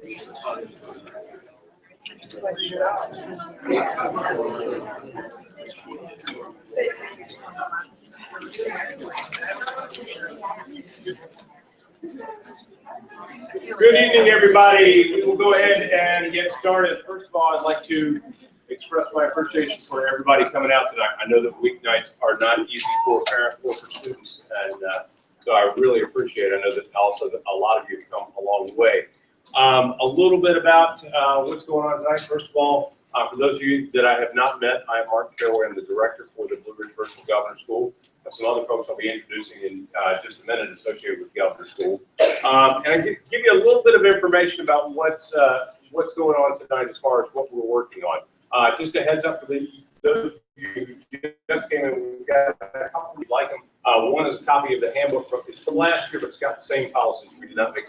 Good evening, everybody. We will go ahead and get started. First of all, I'd like to express my appreciation for everybody coming out tonight. I know that weeknights are not easy for parents or for students, and so I really appreciate it. I know that also that a lot of you have come a long way. A little bit about what's going on tonight. First of all, for those of you that I have not met, I am Mark Caraway. I'm the director for the Blue Ridge Virtual Governor School. Some other folks I'll be introducing in just a minute associated with Governor School. And I give you a little bit of information about what's going on tonight as far as what we're working on. Just a heads up for those of you who just came in, we've got a couple of like them. One is a copy of the handbook. It's from last year, but it's got the same policies. We did not make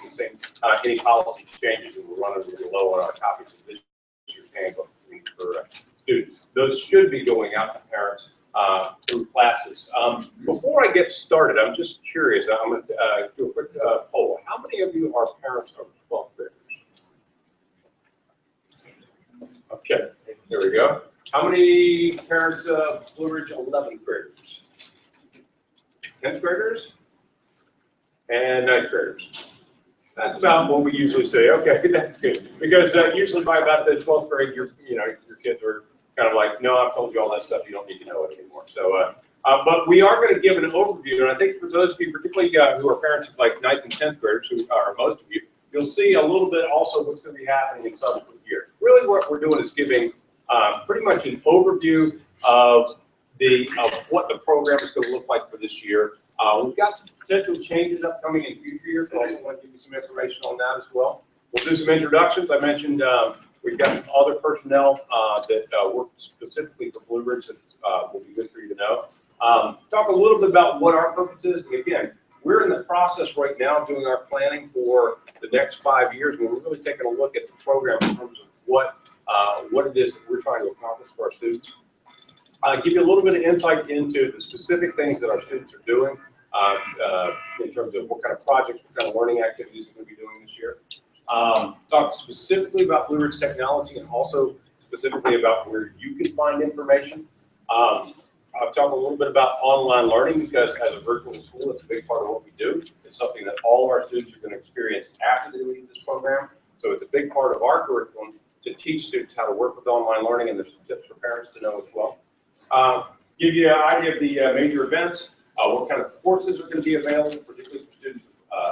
any policy changes, and we're running a little low on our copies of this year's handbook for students. Those should be going out to parents through classes. Before I get started, I'm just curious. I'm going to do a quick poll. How many of you are parents of 12th graders? Okay, there we go. How many parents of Blue Ridge 11th graders? 10th graders? And 9th graders. That's about what we usually say. Okay, that's good. Because usually by about the 12th grade, your kids are kind of like, no, I've told you all that stuff. You don't need to know it anymore. So, but we are going to give an overview, and I think for those of you, particularly who are parents of like 9th and 10th graders, who are most of you, you'll see a little bit also what's going to be happening in subsequent years. Really, what we're doing is giving pretty much an overview of what the program is going to look like for this year. We've got some potential changes upcoming in future years, but I also want to give you some information on that as well. We'll do some introductions. I mentioned we've got some other personnel that work specifically for Blue Ridge that will be good for you to know. Talk a little bit about what our purpose is. And again, we're in the process right now doing our planning for the next 5 years. We're really taking a look at the program in terms of what it is that we're trying to accomplish for our students. Give you a little bit of insight into the specific things that our students are doing in terms of what kind of projects, what kind of learning activities we're going to be doing this year. Talk specifically about Blue Ridge technology and also specifically about where you can find information. I'll talk a little bit about online learning because as a virtual school, it's a big part of what we do. It's something that all of our students are going to experience after they leave this program. So it's a big part of our curriculum to teach students how to work with online learning, and there's some tips for parents to know as well. Give you an idea of the major events, what kind of courses are going to be available, particularly for students,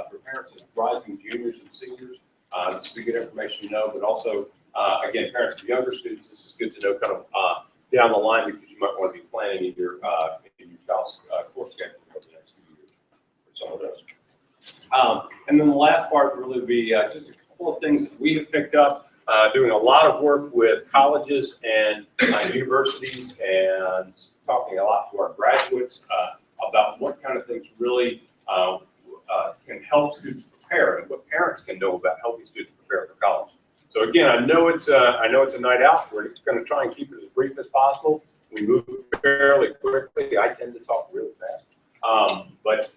for parents of rising juniors and seniors. This is good information to know, but also, again, parents of younger students, this is good to know kind of down the line because you might want to be planning in your child's course schedule over the next few years for some of those. And then the last part really would be just a couple of things that we have picked up, doing a lot of work with colleges and universities and talking a lot to our graduates about what kind of things really can help students prepare and what parents can know about helping students prepare for college. So again, I know it's a night out. We're going to try and keep it as brief as possible. We move fairly quickly. I tend to talk really fast. But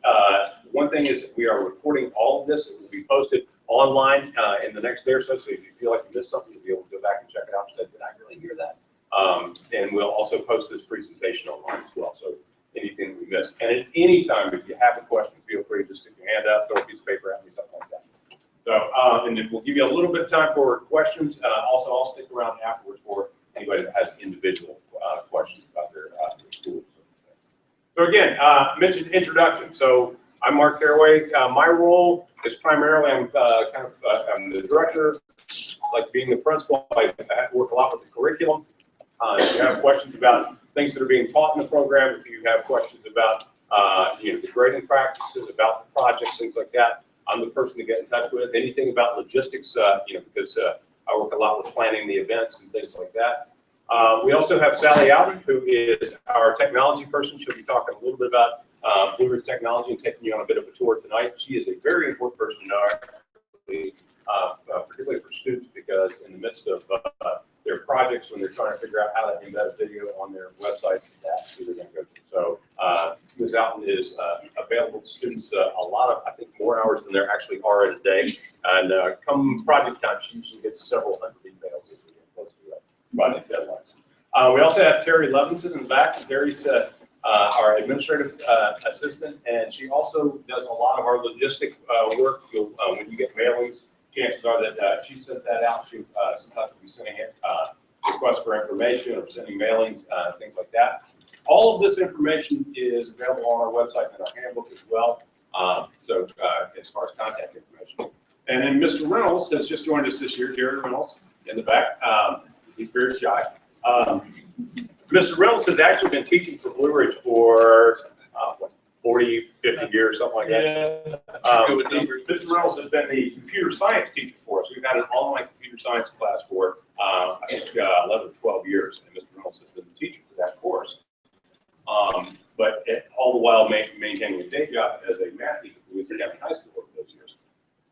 one thing is that we are recording all of this. It will be posted online in the next day or so. So if you feel like you missed something, you'll be able to go back and check it out and say, did I really hear that? And we'll also post this presentation online as well. So anything we missed. And at any time, if you have a question, feel free to stick your hand up, throw a piece of paper at me, something like that. So, and then we'll give you a little bit of time for questions. Also, I'll stick around afterwards for anybody that has individual questions about their school. So again, mentioned introduction. So I'm Mark Caraway. My role is primarily, I'm the director, like being the principal. I work a lot with the curriculum. If you have questions about things that are being taught in the program, if you have questions about the grading practices, about the projects, things like that, I'm the person to get in touch with. Anything about logistics, because I work a lot with planning the events and things like that. We also have Sally Alden, who is our technology person. She'll be talking a little bit about Blue Ridge technology and taking you on a bit of a tour tonight. She is a very important person to know, particularly for students, because in the midst of their projects, when they're trying to figure out how to embed a video on their website, that's who they're going to go to. So Ms. Alton is available to students a lot of, I think, more hours than there actually are in a day. And come project time, she usually gets several hundred emails as we get close to project deadlines. We also have Terry Levinson in the back. Terry's our administrative assistant, and she also does a lot of our logistic work. When you get mailings, chances are that she sent that out. She sometimes will be sending it requests for information or sending mailings, things like that. All of this information is available on our website and our handbook as well. So as far as contact information. And then Mr. Reynolds has just joined us this year, Jared Reynolds in the back. He's very shy. Mr. Reynolds has actually been teaching for Blue Ridge for 40, 50 years, something like that. Mr. Reynolds has been the computer science teacher for us. We've had an online computer science class for, I think, 11 or 12 years. And Mr. Reynolds has been the teacher for that course. But all the while maintaining a day job as a math teacher at Louisiana County High School over those years.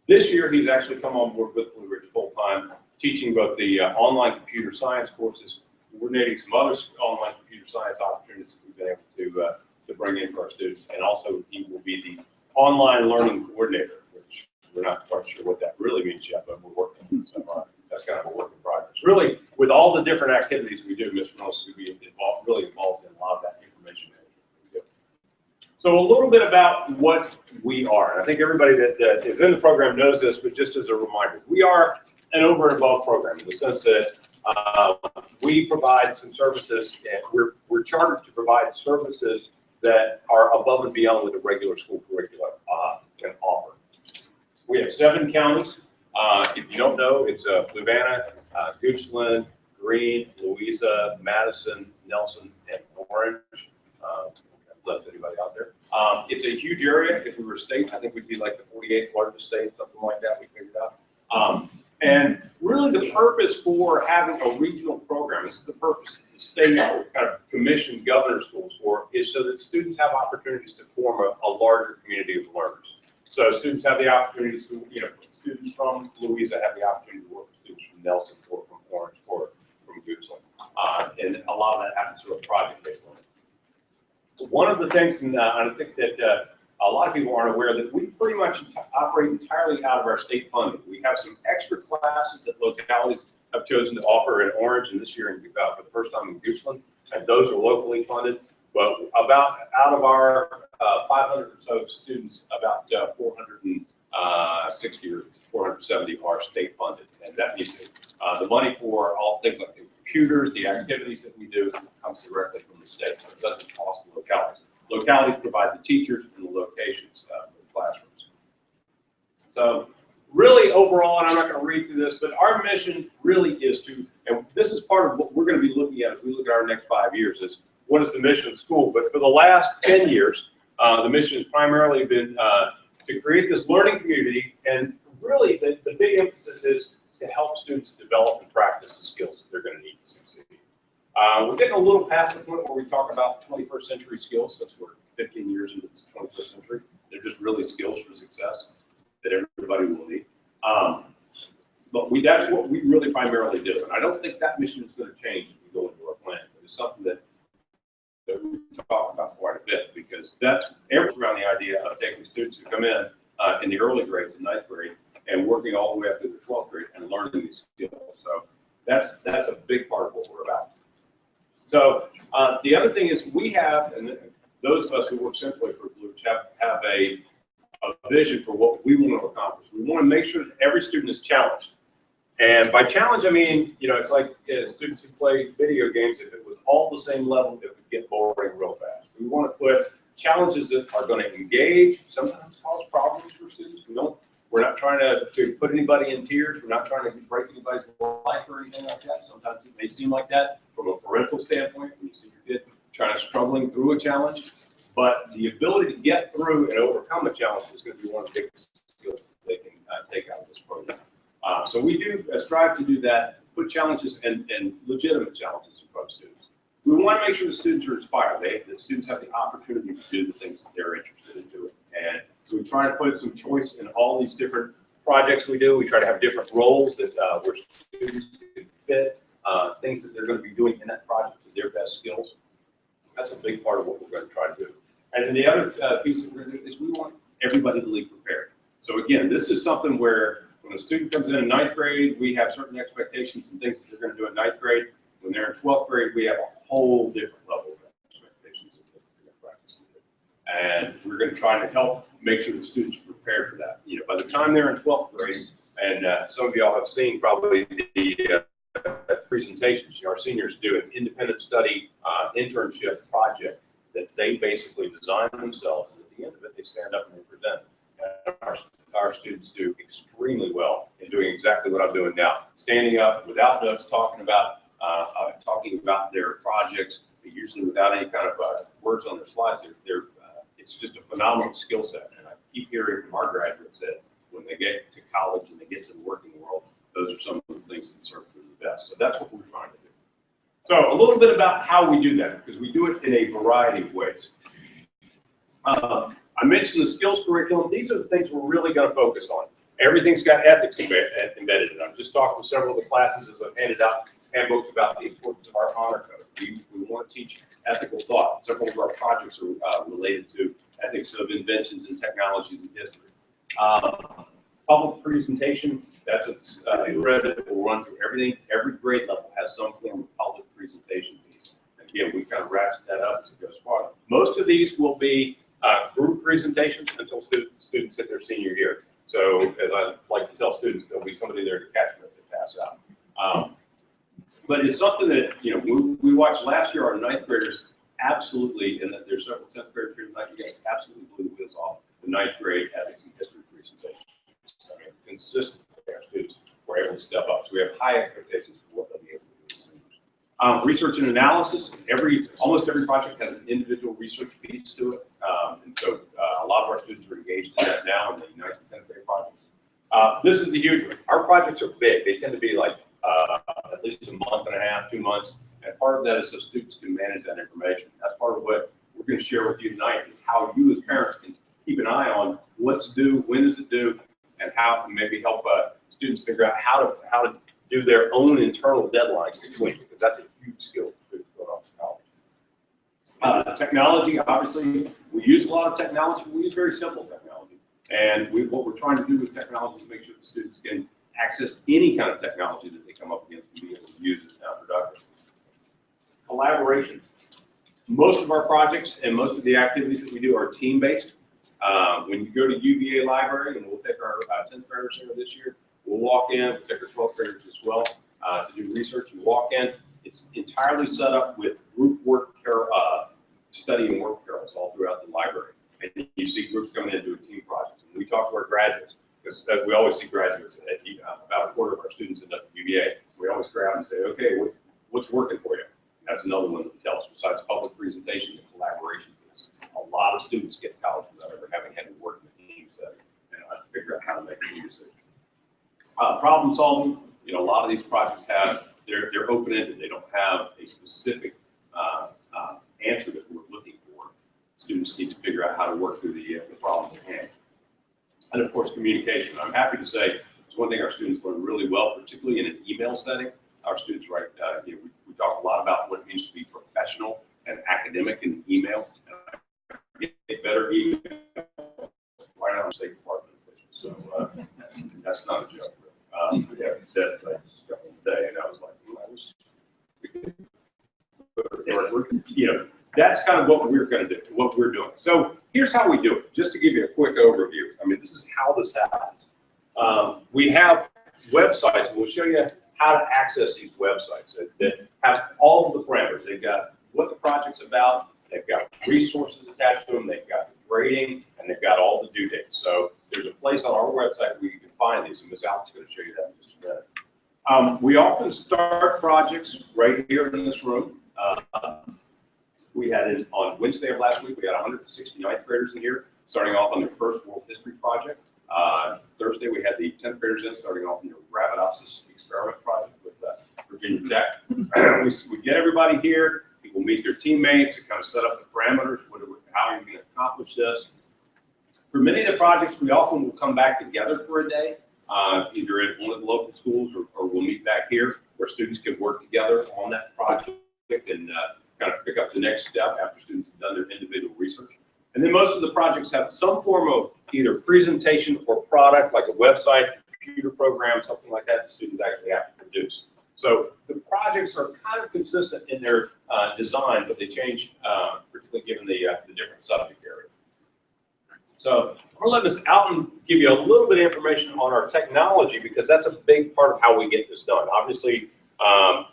This year, he's actually come on board with Blue Ridge full-time, teaching both the online computer science courses, coordinating some other online computer science opportunities that we've been able to bring in for our students. And also, he will be the online learning coordinator, which we're not quite sure what that really means yet, but we're working on it. So that's kind of a work in progress. Really, with all the different activities we do, Mr. Reynolds will be really involved in a lot of that information management we do. So a little bit about what we are. And I think everybody that is in the program knows this, but just as a reminder, we are an over and above program in the sense that we provide some services, and we're chartered to provide services that are above and beyond what the regular school curriculum can offer. We have 7 counties. If you don't know, it's Fluvanna, Goochland, Greene, Louisa, Madison, Nelson, and Orange. Left anybody out there? It's a huge area. If we were a state, I think we'd be like the 48th largest state, something like that. We figured out. And really, the purpose for having a regional program, this is the purpose the state kind of commission governor schools for, is so that students have opportunities to form a larger community of learners. So students have the opportunities to, students from Louisa have the opportunity to work with students from Nelson or from Orange or from Goochland. And a lot of that happens through a project-based learning. One of the things, and I think that a lot of people aren't aware, that we pretty much operate entirely out of our state funding. We have some extra classes that localities have chosen to offer in Orange, and this year for the first time in Goochland, and those are locally funded. But out of our 500 or so students, about 460 or 470 are state funded, and that means the money for all things like the computers, the activities that we do comes directly from the state. So it doesn't cost the localities. Localities provide the teachers and the locations for the classrooms. So really overall, and I'm not going to read through this, but our mission really is to, and this is part of what we're going to be looking at as we look at our next 5 years, is what is the mission of the school. But for the last 10 years, the mission has primarily been to create this learning community, and really the big emphasis is to help students develop and practice the skills that they're going to need to succeed. We're getting a little past the point where we talk about 21st century skills, since we're 15 years into the 21st century. They're just really skills for success that everybody will need. But that's what we really primarily do. And I don't think that mission is going to change as we go into our plan. But it's something that we talk about quite a bit, because that's around the idea of taking students who come in the early grades, in 9th grade, and working all the way up to the 12th grade and learning these skills. So that's a big part of what we're about. So the other thing is we have, and those of us who work simply for Blue Ridge have a vision for what we want to accomplish. We want to make sure that every student is challenged. And by challenge, I mean, it's like students who play video games. If it was all the same level, it would get boring real fast. We want to put challenges that are going to engage, sometimes cause problems for students. We're not trying to put anybody in tears. We're not trying to break anybody's life or anything like that. Sometimes it may seem like that from a parental standpoint when you see your kid struggling through a challenge. But the ability to get through and overcome a challenge is going to be one of the biggest skills that they can take out of this program. So we do strive to do that, put challenges and legitimate challenges in front of students. We want to make sure the students are inspired. That students have the opportunity to do the things that they're interested in doing. And we try to put some choice in all these different projects we do. We try to have different roles that where students can fit, things that they're going to be doing in that project to their best skills. That's a big part of what we're going to try to do. And then the other piece that we're going to do is we want everybody to leave prepared. So again, this is something where When a student comes in ninth grade, we have certain expectations and things that they're going to do in ninth grade. When they're in 12th grade, we have a whole different level of expectations of what they're going to practice. And we're going to try to help make sure the students are prepared for that. You know, by the time they're in 12th grade, and some of y'all have seen probably the presentations, you know, our seniors do an independent study internship project that they basically design themselves. And at the end of it, they stand up and they present. And our students do extremely well in doing exactly what I'm doing now. Standing up without notes, talking about their projects, usually without any kind of words on their slides. It's just a phenomenal skill set. And I keep hearing from our graduates that when they get to college and they get to the working world, those are some of the things that serve them the best. So that's what we're trying to do. So a little bit about how we do that, because we do it in a variety of ways. I mentioned the skills curriculum. These are the things we're really going to focus on. Everything's got ethics embedded in it. I'm just talking with several of the classes as I've handed out handbooks about the importance of our honor code. We want to teach ethical thought. Several of our projects are related to ethics of inventions and technologies and history. Public presentation, that's a thread that will run through everything. Every grade level has some form of public presentation piece. And again, we kind of ratchet that up as it goes farther. Most of these will be group presentations until students hit their senior year. So as I like to tell students, there'll be somebody there to catch them if they pass out. But it's something that, you know, we watched last year, our ninth graders absolutely, and that there's several 10th graders here tonight, you guys absolutely blew the wheels off the ninth grade ethics and history presentation. I mean, consistently, our students were able to step up. So we have high expectations for what they'll be able to do. Research and analysis. Almost every project has an individual research piece to it. And so a lot of our students are engaged in that now in the 9th and 10th grade projects. This is a huge one. Our projects are big. They tend to be like at least a month and a half, 2 months. And part of that is so students can manage that information. That's part of what we're going to share with you tonight, is how you as parents can keep an eye on what's due, when is it due, and how to maybe help students figure out how to do their own internal deadlines between, because that's a huge skill for students going off to college. Technology, obviously, we use a lot of technology. We use very simple technology. And what we're trying to do with technology is make sure the students can access any kind of technology that they come up against and be able to use it productively. Collaboration. Most of our projects and most of the activities that we do are team-based. When you go to UVA Library, and we'll take our 10th graders here this year, we'll walk in, we'll take our 12th graders as well to do research. You walk in, it's entirely set up with group work, study and work carols all throughout the library. And you see groups coming in doing team projects. And we talk to our graduates, because we always see graduates, about a quarter of our students end up at UVA. We always grab and say, okay, what's working for you? And that's another one that we tell us, besides public presentation and collaboration. A lot of students get to college without ever having had to work in a team setting and figure out how to make a decision. Problem solving, you know, a lot of these projects they're open-ended. They don't have a specific answer that we're looking for. Students need to figure out how to work through the problems at hand. And of course, communication. I'm happy to say it's one thing our students learn really well, particularly in an email setting. Our students write, we talk a lot about what it means to be professional and academic in email. Get better email right out of the State Department officials. So that's not a joke. Yeah, that I just got one today, and I was like, you know, that's kind of what we're going to do, what we're doing. So here's how we do it, just to give you a quick overview. I mean, this is how this happens. We have websites, and we'll show you how to access these websites that have all of the parameters. They've got what the project's about, they've got resources attached to them, they've got the grading, and they've got all the due dates. So there's a place on our website where you can find these, and Ms. Alex is going to show you that in just a minute. We often start projects right here in this room. We had on Wednesday of last week, we had 160 ninth graders in here, starting off on their first World History project. Thursday, we had the 10th graders in, starting off in their Rabbitopsis experiment project with Virginia Tech. We get everybody here, people meet their teammates, and kind of set up the parameters, how are you going to accomplish this. For many of the projects, we often will come back together for a day, either at one of the local schools or we'll meet back here where students can work together on that project and kind of pick up the next step after students have done their individual research. And then most of the projects have some form of either presentation or product, like a website, computer program, something like that, the students actually have to produce. So the projects are kind of consistent in their design, but they change, particularly given the different subject areas. So I'm going to let Ms. Alton give you a little bit of information on our technology, because that's a big part of how we get this done. Obviously,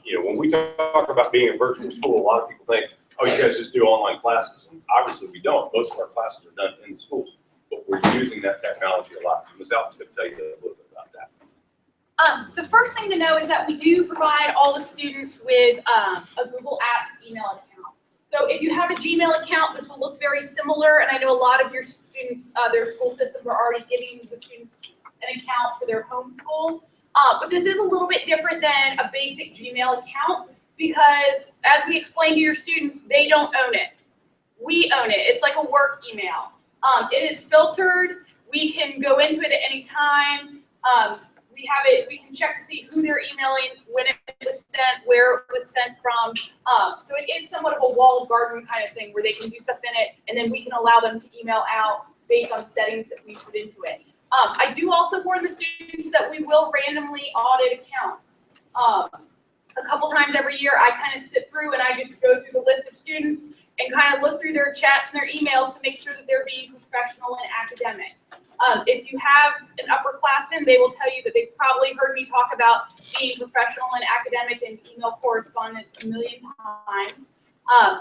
you know, when we talk about being a virtual school, a lot of people think, oh, you guys just do online classes. And obviously, we don't. Most of our classes are done in the schools, but we're using that technology a lot. Ms. Alton's going to tell you a little bit about that. The first thing to know is that we do provide all the students with a Google Apps email account. So if you have a Gmail account, this will look very similar, and I know a lot of your students, their school systems are already giving the students an account for their home school. But this is a little bit different than a basic Gmail account, because as we explained to your students, they don't own it. We own it. It's like a work email. It is filtered. We can go into it at any time. We have it. We can check to see who they're emailing, when it was sent, where it was sent from. So it is somewhat of a walled garden kind of thing, where they can do stuff in it, and then we can allow them to email out based on settings that we put into it. I do also warn the students that we will randomly audit accounts. A couple times every year, I kind of sit through and I just go through the list of students and kind of look through their chats and their emails to make sure that they're being professional and academic. If you have an upperclassman, they will tell you that they've probably heard me talk about being professional and academic and email correspondence a million times.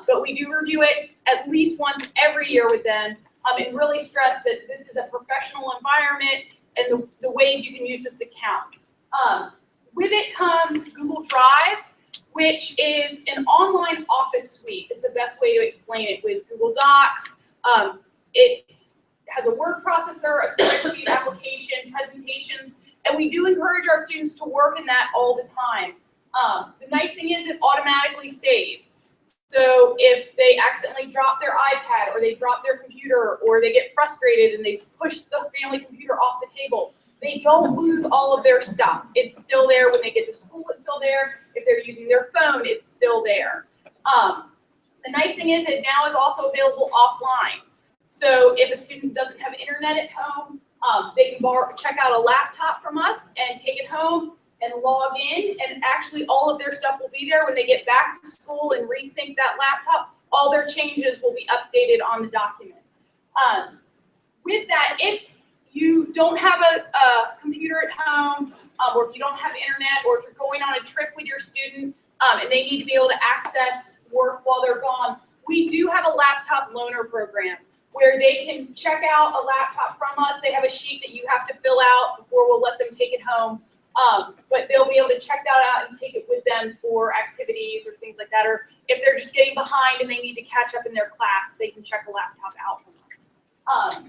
But we do review it at least once every year with them, and really stress that this is a professional environment and the ways you can use this account. With it comes Google Drive, which is an online office suite. It's the best way to explain it. With Google Docs, it has a word processor, a spreadsheet application, presentations, and we do encourage our students to work in that all the time. The nice thing is it automatically saves. So if they accidentally drop their iPad, or they drop their computer, or they get frustrated and they push the family computer off the table, they don't lose all of their stuff. It's still there when they get to school, it's still there. If they're using their phone, it's still there. The nice thing is it now is also available offline. So if a student doesn't have internet at home, they can check out a laptop from us and take it home and log in, and actually all of their stuff will be there when they get back to school and resync that laptop. All their changes will be updated on the documents. With that, if you don't have a computer at home, or if you don't have internet, or if you're going on a trip with your student and they need to be able to access work while they're gone, we do have a laptop loaner program where they can check out a laptop from us. They have a sheet that you have to fill out before we'll let them take it home. But they'll be able to check that out and take it with them for activities or things like that. Or if they're just getting behind and they need to catch up in their class, they can check a laptop out from us.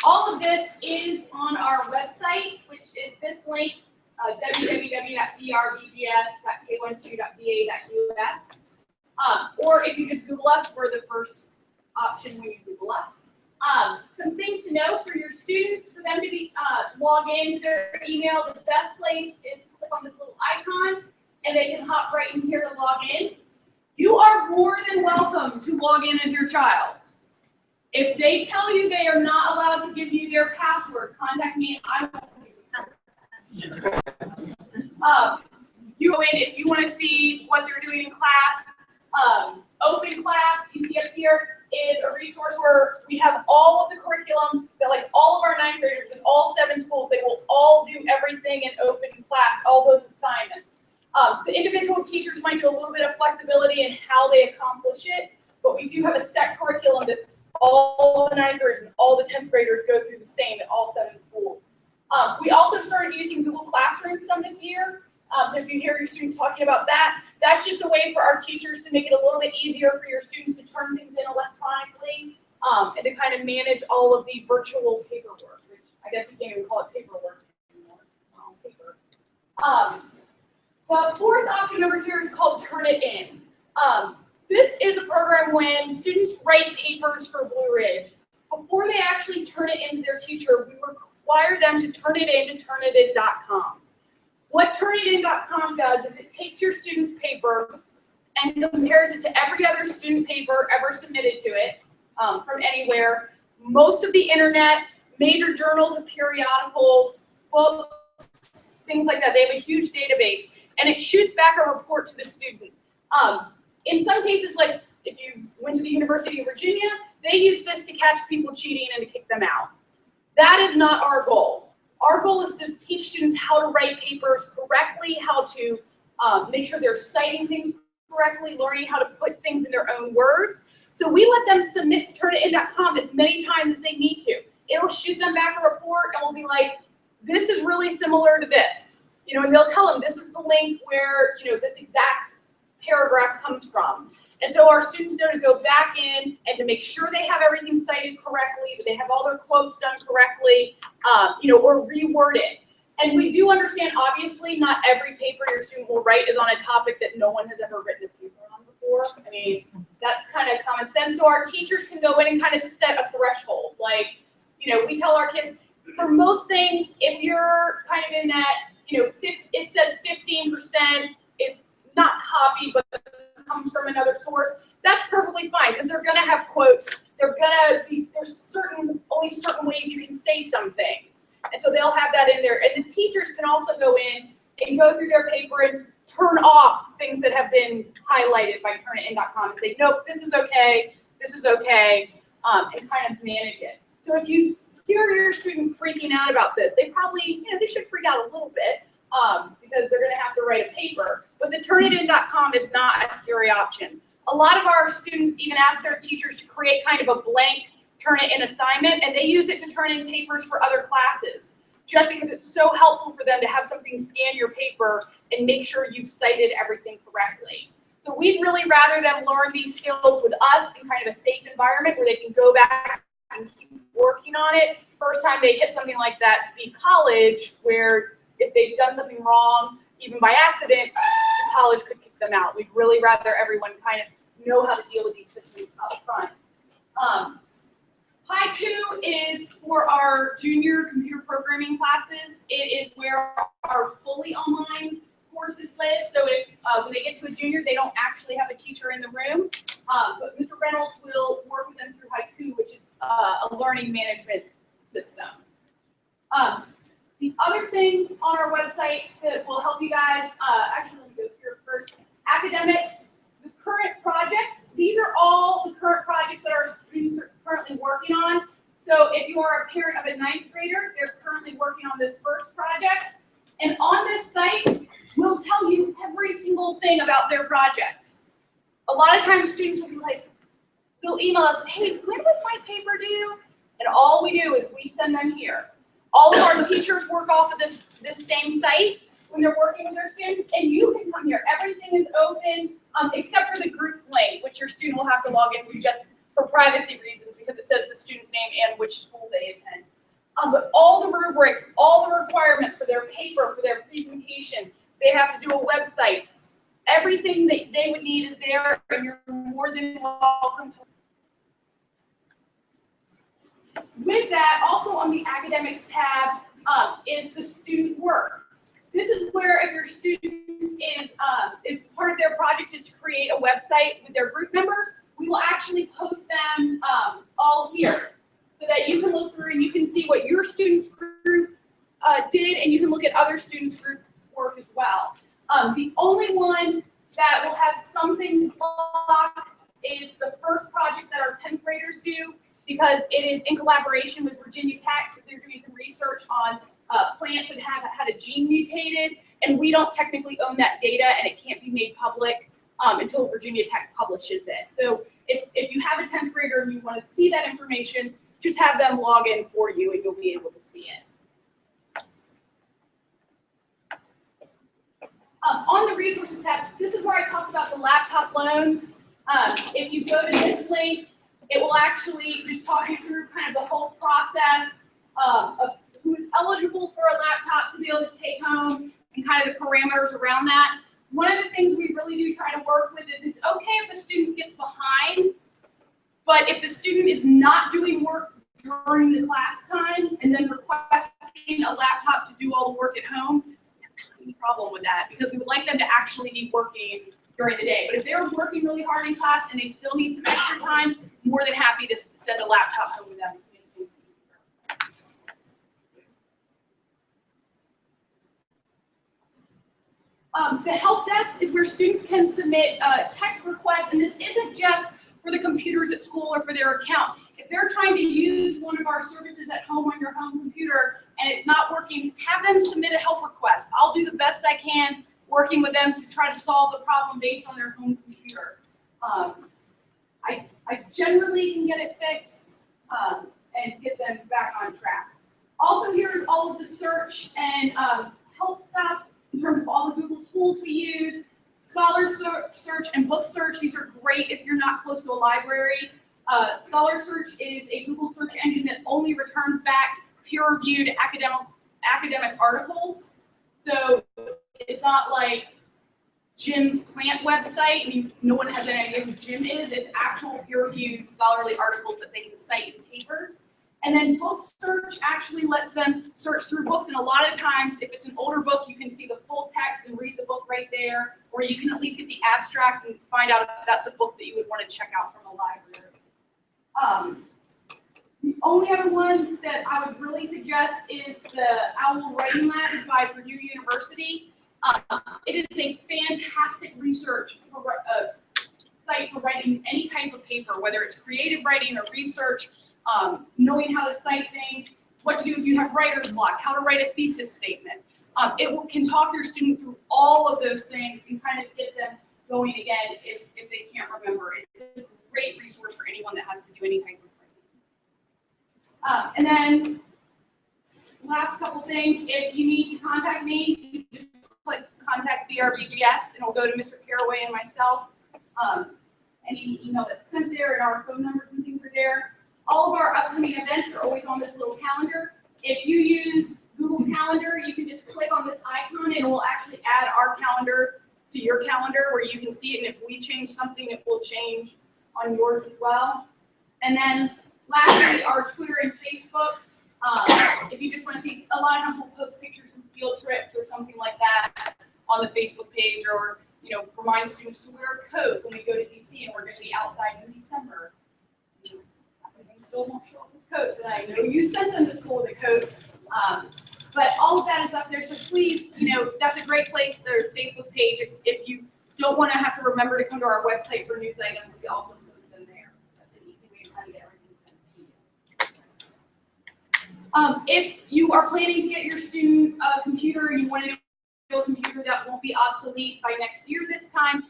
All of this is on our website, which is this link, www.brvgs.k12.va.us. Or if you just Google us, we're the first option when you Google us. Some things to know for your students, for them to be log in to their email, the best place is to click on this little icon, and they can hop right in here to log in. You are more than welcome to log in as your child. If they tell you they are not allowed to give you their password, contact me. I will give you you go in if you want to see what they're doing in class. Open Class, you see up here, is a resource where we have all of the curriculum that, like, all of our 9th graders in all 7 schools, they will all do everything in Open Class, all those assignments. The individual teachers might do a little bit of flexibility in how they accomplish it, but we do have a set curriculum that all the 9th graders and all the 10th graders go through the same at all 7 schools. We also started using Google Classroom some this year. So if you hear your students talking about that, that's just a way for our teachers to make it a little bit easier for your students to turn things in electronically, and to kind of manage all of the virtual paperwork, which I guess you can't even call it paperwork anymore. Paper. The fourth option over here is called Turnitin. This is a program when students write papers for Blue Ridge. Before they actually turn it into their teacher, we require them to turn it in to Turnitin.com. What Turnitin.com does is it takes your student's paper and compares it to every other student paper ever submitted to it from anywhere. Most of the internet, major journals and periodicals, books, things like that. They have a huge database, and it shoots back a report to the student. In some cases, like if you went to the University of Virginia, they use this to catch people cheating and to kick them out. That is not our goal. Our goal is to teach students how to write papers correctly, how to make sure they're citing things correctly, learning how to put things in their own words. So we let them submit to Turnitin.com as many times as they need to. It'll shoot them back a report, and we'll be like, this is really similar to this. And they'll tell them this is the link where, this exact paragraph comes from. And so our students know to go back in and to make sure they have everything cited correctly, that they have all their quotes done correctly, or reword it. And we do understand, obviously, not every paper your student will write is on a topic that no one has ever written a paper on before. I mean, that's kind of common sense. So our teachers can go in and kind of set a threshold. Like, we tell our kids, for most things, if you're kind of in that, it says 15% is not copied, but comes from another source, that's perfectly fine, because they're gonna have quotes. There's only certain ways you can say some things. And so they'll have that in there. And the teachers can also go in and go through their paper and turn off things that have been highlighted by Turnitin.com and say, nope, this is okay, and kind of manage it. So if you hear your student freaking out about this, they probably, they should freak out a little bit because they're going to have to write a paper. But the Turnitin.com is not a scary option. A lot of our students even ask their teachers to create kind of a blank Turnitin assignment, and they use it to turn in papers for other classes, just because it's so helpful for them to have something scan your paper and make sure you've cited everything correctly. So we'd really rather them learn these skills with us in kind of a safe environment where they can go back and keep working on it. First time they hit something like that, be college, where if they've done something wrong, even by accident, the college could kick them out. We'd really rather everyone kind of know how to deal with these systems up front. Haiku is for our junior computer programming classes. It is where our fully online courses live. So if when they get to a junior, they don't actually have a teacher in the room. But Mr. Reynolds will work with them through Haiku, which is a learning management system. The other things on our website that will help you guys, actually let me go here first. Academics, the current projects, these are all the current projects that our students are currently working on. So if you are a parent of a 9th grader, they're currently working on this first project. And on this site, we'll tell you every single thing about their project. A lot of times students will be like, they'll email us, hey, when was my paper due? And all we do is we send them here. All of our teachers work off of this same site when they're working with their students, and you can come here. Everything is open, except for the group link, which your student will have to log into just for privacy reasons, because it says the student's name and which school they attend. But all the rubrics, all the requirements for their paper, for their presentation, they have to do a website. Everything that they would need is there, and you're more than welcome to. With that, also on the academics tab is the student work. This is where if your student is part of their project is to create a website with their group members, we will actually post them all here so that you can look through and you can see what your students group did, and you can look at other students group work as well. The only one that will have something blocked is the first project that our 10th graders do, because it is in collaboration with Virginia Tech. They're doing some research on plants that have had a gene mutated, and we don't technically own that data, and it can't be made public until Virginia Tech publishes it. So if you have a 10th grader and you want to see that information, just have them log in for you, and you'll be able to see it. On the resources tab, this is where I talked about the laptop loans. If you go to this link, it will actually just talk you through kind of the whole process of who is eligible for a laptop to be able to take home and kind of the parameters around that. One of the things we really do try to work with is it's okay if the student gets behind, but if the student is not doing work during the class time and then requesting a laptop to do all the work at home, no problem with that, because we would like them to actually be working during the day. But if they're working really hard in class and they still need some extra time, more than happy to send a laptop home with them. The help desk is where students can submit tech requests, and this isn't just for the computers at school or for their accounts. If they're trying to use one of our services at home on your home computer and it's not working, have them submit a help request. I'll do the best I can working with them to try to solve the problem based on their home computer. I generally can get it fixed and get them back on track. Also, here's all of the search and help stuff in terms of all the Google tools we use. Scholar search and book search, these are great if you're not close to a library. Scholar search is a Google search engine that only returns back peer-reviewed academic articles. So it's not like Jim's plant website, and no one has any idea who Jim is. It's actual peer-reviewed scholarly articles that they can cite in papers. And then book search actually lets them search through books, and a lot of times, if it's an older book, you can see the full text and read the book right there, or you can at least get the abstract and find out if that's a book that you would want to check out from a library. The only other one that I would really suggest is the OWL Writing Lab by Purdue University. It is a fantastic research site for writing any type of paper, whether it's creative writing or research, knowing how to cite things, what to do if you have writer's block, how to write a thesis statement. Can talk your student through all of those things and kind of get them going again if they can't remember. It's a great resource for anyone that has to do any type of writing. And then last couple things, if you need to contact me, you just click contact BRVGS and it'll go to Mr. Caraway and myself. Any email that's sent there and our phone numbers and things are there. All of our upcoming events are always on this little calendar. If you use Google Calendar, you can just click on this icon and it will actually add our calendar to your calendar where you can see it, and if we change something, it will change on yours as well. And then lastly, our Twitter and Facebook. If you just want to see, a lot of times we'll post pictures from field trips or something like that on the Facebook page, or remind students to wear a coat when we go to DC and we're going to be outside in December. They still won't show up with coats, and I know you sent them to school with a coat. But all of that is up there, so please, that's a great place. There's a Facebook page. If you don't want to have to remember to come to our website for news items, we also post them there. That's an easy way to kind of get everything sent to you. If you are planning to get your student a computer and you want to do a computer that won't be obsolete by next year this time,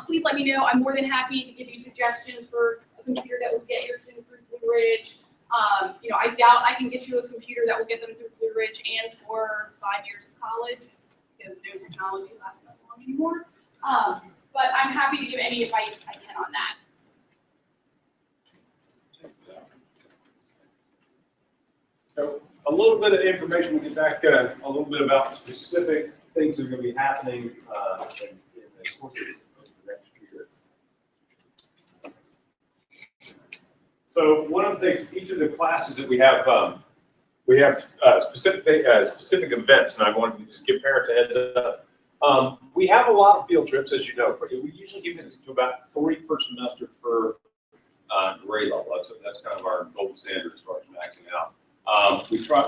please let me know. I'm more than happy to give you suggestions for a computer that will get your student through Blue Ridge. I doubt I can get you a computer that will get them through Blue Ridge and for 5 years of college, because no technology lasts that long anymore. But I'm happy to give any advice I can on that. So a little bit of information, we'll get back a little bit about specific things that are going to be happening in the course of the next year. So one of the things, each of the classes that we have specific events, and I wanted to just give parents a heads up. We have a lot of field trips, as you know. We usually give it to about 40 per semester per grade level. That's kind of our gold standard as far as maxing out.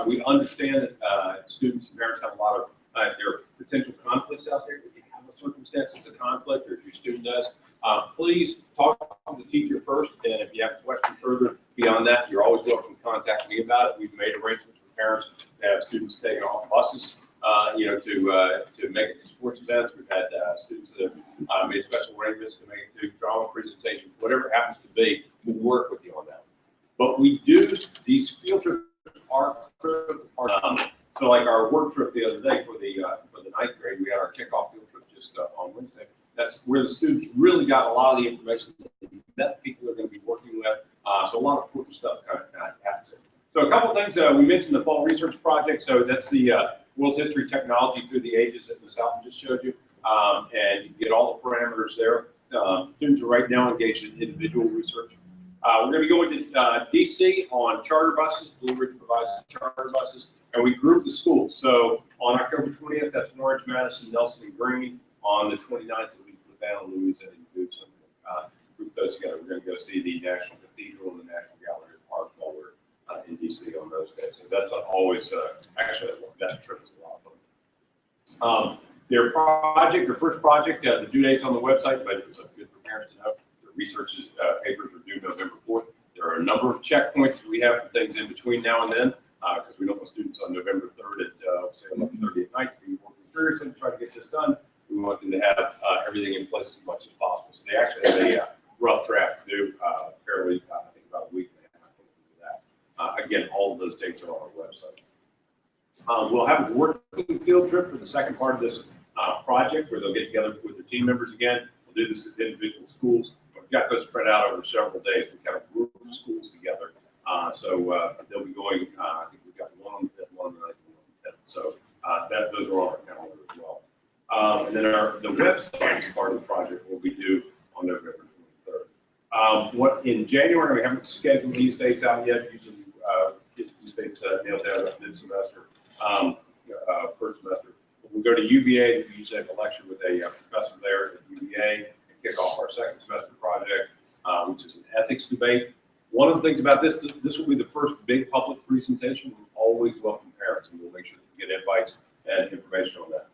We understand that students and parents have a lot of there are potential conflicts out there. If you have a circumstance that's a conflict, or if your student does, please talk to the teacher first. And if you have a question further beyond that, you're always welcome to contact me about it. We've made arrangements with parents to have students taking off buses, to make it to sports events. We've had students that have made special arrangements to make it to drama presentations, whatever it happens to be. We'll work with you on that. But we do these field trips are critical. So like our work trip the other day for the 9th grade, we had our kickoff field trip just on Wednesday. That's where the students really got a lot of the information that people are going to be working with. So a lot of cool stuff kind of happens. So a couple things, we mentioned the fall research project. So that's the World History Technology Through the Ages that Ms. Alton just showed you. And you get all the parameters there. Students are right now engaged in individual research. We're going to be going to DC on charter buses. Blue Ridge provides charter buses, and we group the schools. So on October 20th, that's Norwich, Madison, Nelson, and Greene. On the 29th, it'll be Flavanna, Louisa, and Goodson. Group those together. We're going to go see the National Cathedral and the National Gallery of Art while we're in DC on those days. So that's always actually that trip is a lot of fun. Their first project, the due date's on the website, but it's good for parents to know. The research papers are due November 4th. There are a number of checkpoints that we have for things in between now and then, because we don't want students on November 3rd at, say, 11:30 at night to be working furiously to try to get this done. We want them to have everything in place as much as possible. So they actually have a rough draft due fairly, I think about a week and a half for that. Again, all of those dates are on our website. We'll have a working field trip for the second part of this project where they'll get together with their team members again. We'll do this at individual schools. We've got those spread out over several days. We've kind of grouped schools together. So they'll be going, I think we've got one on the 5th, one on the 9th, and one on the 10th. So those are on our calendar as well. And then the website part of the project will be due on November 23rd. In January, we haven't scheduled these dates out yet. Usually get these dates nailed down at mid-semester, first semester. When we go to UVA, we usually have a lecture with a professor there at UVA and kick off our second semester project, which is an ethics debate. One of the things about this will be the first big public presentation. We'll always welcome parents, and we'll make sure that we get invites and information on that.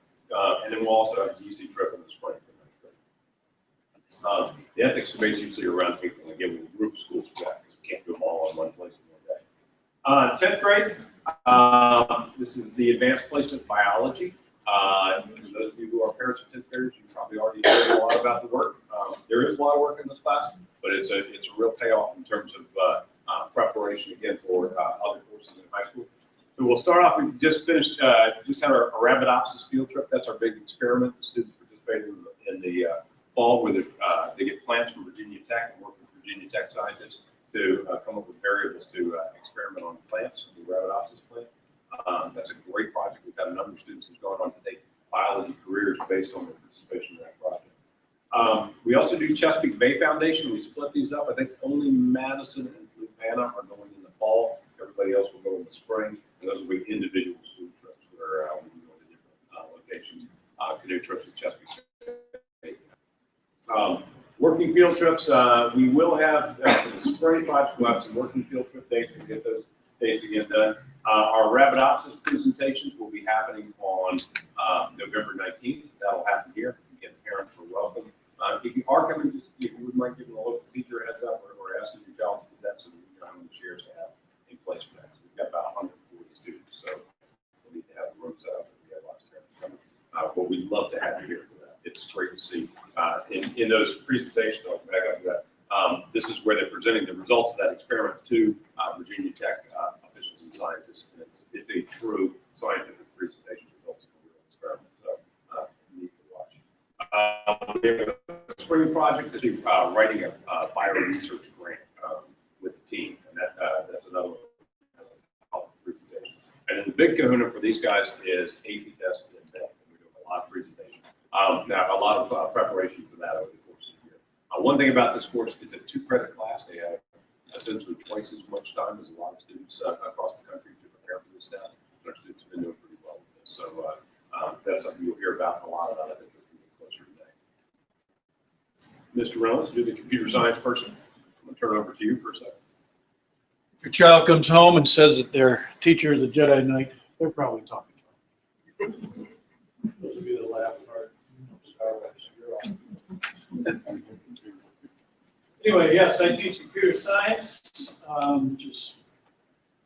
And then we'll also have a DC trip in the spring. The ethics debate is usually around people, and again, we group schools for that because we can't do them all in one place in one day. 10th grade, this is the advanced placement biology. For those of you who are parents of 10th graders, you probably already know a lot about the work. There is a lot of work in this class, but it's a real payoff in terms of preparation, again, for other courses in high school. So we'll start off, we just finished, just had our Arabidopsis field trip. That's our big experiment. The students participated in the fall where they get plants from Virginia Tech and work with Virginia Tech scientists to come up with variables to experiment on plants, the Arabidopsis plant. That's a great project. We've got a number of students who's gone on to take biology careers based on their participation in that project. We also do Chesapeake Bay Foundation. We split these up. I think only Madison and Fluvanna are going in the fall. Everybody else will go in the spring. And those will be individual school trips where we go to different locations, canoe trips at Chesapeake Bay. Working field trips, we will have, for the spring project, we'll have some working field trip dates. We'll get those dates again done. Our Arabidopsis presentations will be happening on November 19th. That'll happen here. Again, parents are welcome. If you are coming, just if you would mind giving a local teacher a heads up, or asking your child to do that so that we know how many chairs to have in place for that. We've got about 140 students, so we need to have the room set up. We have lots of parents coming. But we'd love to have you here for that. It's great to see. In those presentations, I'll back up to that. This is where they're presenting the results of that experiment to Virginia Tech officials and scientists. And it's a true scientific presentation results of a real experiment. So neat to watch. We have a spring project to do writing a bio-research grant with the team, and that's another presentation. And then the big kahuna for these guys is AP test and tech. We're doing a lot of presentation. Now, a lot of preparation for that over the course of the year. One thing about this course, it's a 2-credit class. They have essentially twice as much time as a lot of students across the country to prepare for this stuff. Our students have been doing pretty well with this. So that's something you'll hear about a lot about it as we get closer today. Mr. Reynolds, you're the computer science person. I'm going to turn it over to you for a second. If your child comes home and says that their teacher is a Jedi Knight, they're probably talking to him. Those will be the laugh part. Anyway, yes, I teach computer science.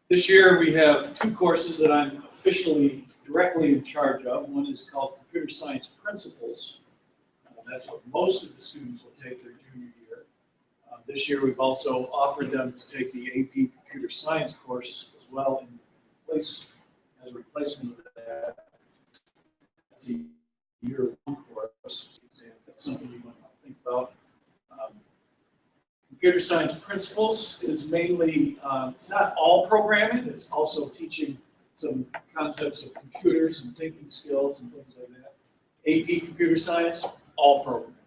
This year we have 2 courses that I'm officially directly in charge of. One is called Computer Science Principles. That's what most of the students will take their junior year. This year we've also offered them to take the AP Computer Science course as well as a replacement of that. It's a year-long course. That's something you might want to think about. Computer Science Principles is mainly, it's not all programming, it's also teaching some concepts of computers and thinking skills and things like that. AP Computer Science, all programming.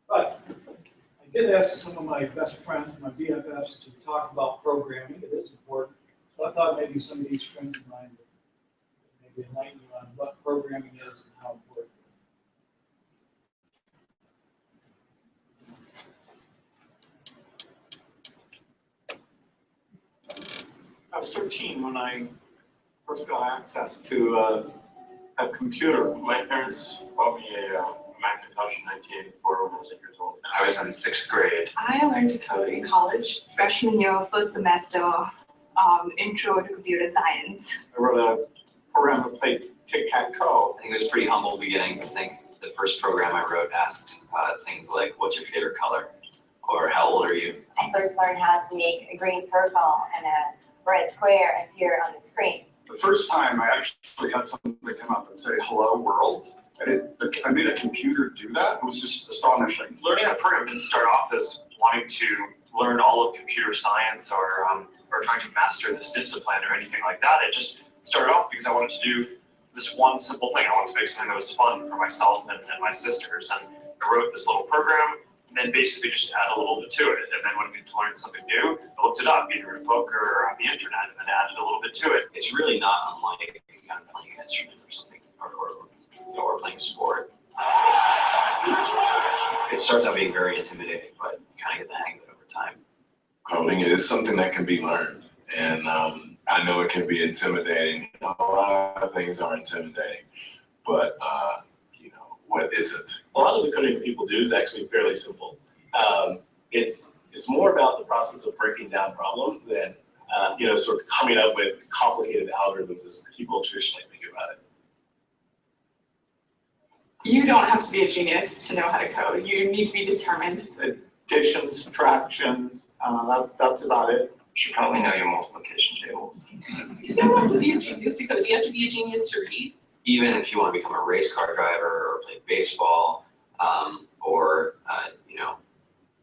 But I did ask some of my best friends, my BFFs, to talk about programming. It is important. So I thought maybe some of these friends of mine would maybe enlighten you on what programming is and how important. I was 13 when I first got access to A computer. My parents bought me a Macintosh in 1984 when I was 8 years old. I was in 6th grade. I learned to code in college, freshman year, first semester, intro to computer science. I wrote a program to play tic-tac-toe. I think it was pretty humble beginnings. I think the first program I wrote asked things like, what's your favorite color? Or how old are you? I first learned how to make a green circle and a red square appear on the screen. The first time I actually had something come up and say, hello world, and I made a computer do that. It was just astonishing. Learning that program didn't start off as wanting to learn all of computer science or trying to master this discipline or anything like that. It just started off because I wanted to do this one simple thing. I wanted to make something that was fun for myself and my sisters. And I wrote this little program and then basically just add a little bit to it. And then when we needed to learn something new, I looked it up either in a book or on the internet and then added a little bit to it. It's really not unlike kind of playing an instrument or something, or playing a sport. It starts out being very intimidating, but you kind of get the hang of it over time. Coding is something that can be learned, and I know it can be intimidating. A lot of things are intimidating, but what isn't? A lot of the coding that people do is actually fairly simple. It's more about the process of breaking down problems than sort of coming up with complicated algorithms as people traditionally think about it. You don't have to be a genius to know how to code. You need to be determined. Addition, subtraction, that's about it. You should probably know your multiplication tables. You don't have to be a genius to code. Do you have to be a genius to read? Even if you want to become a race car driver or play baseball, or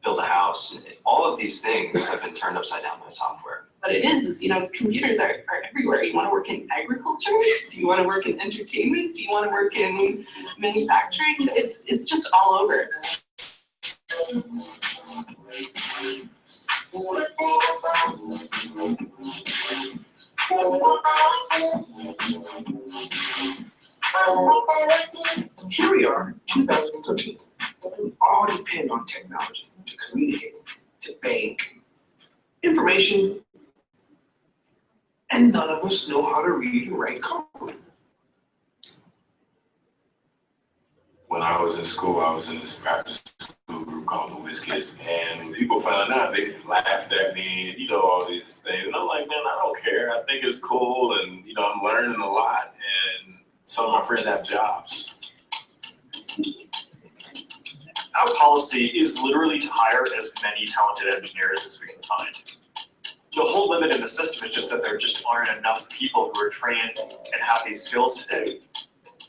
build a house, all of these things have been turned upside down by software. But it is, computers are everywhere. You want to work in agriculture? Do you want to work in entertainment? Do you want to work in manufacturing? It's just all over. Here we are, 2013. We all depend on technology to communicate, to bank, information, and none of us know how to read and write code. When I was in school, I was in this after school group called the Whiz Kids, and when people found out, they laughed at me, all these things. And I'm like, man, I don't care. I think it's cool, and I'm learning a lot. And some of my friends have jobs. Our policy is literally to hire as many talented engineers as we can find. The whole limit in the system is just that there just aren't enough people who are trained and have these skills today.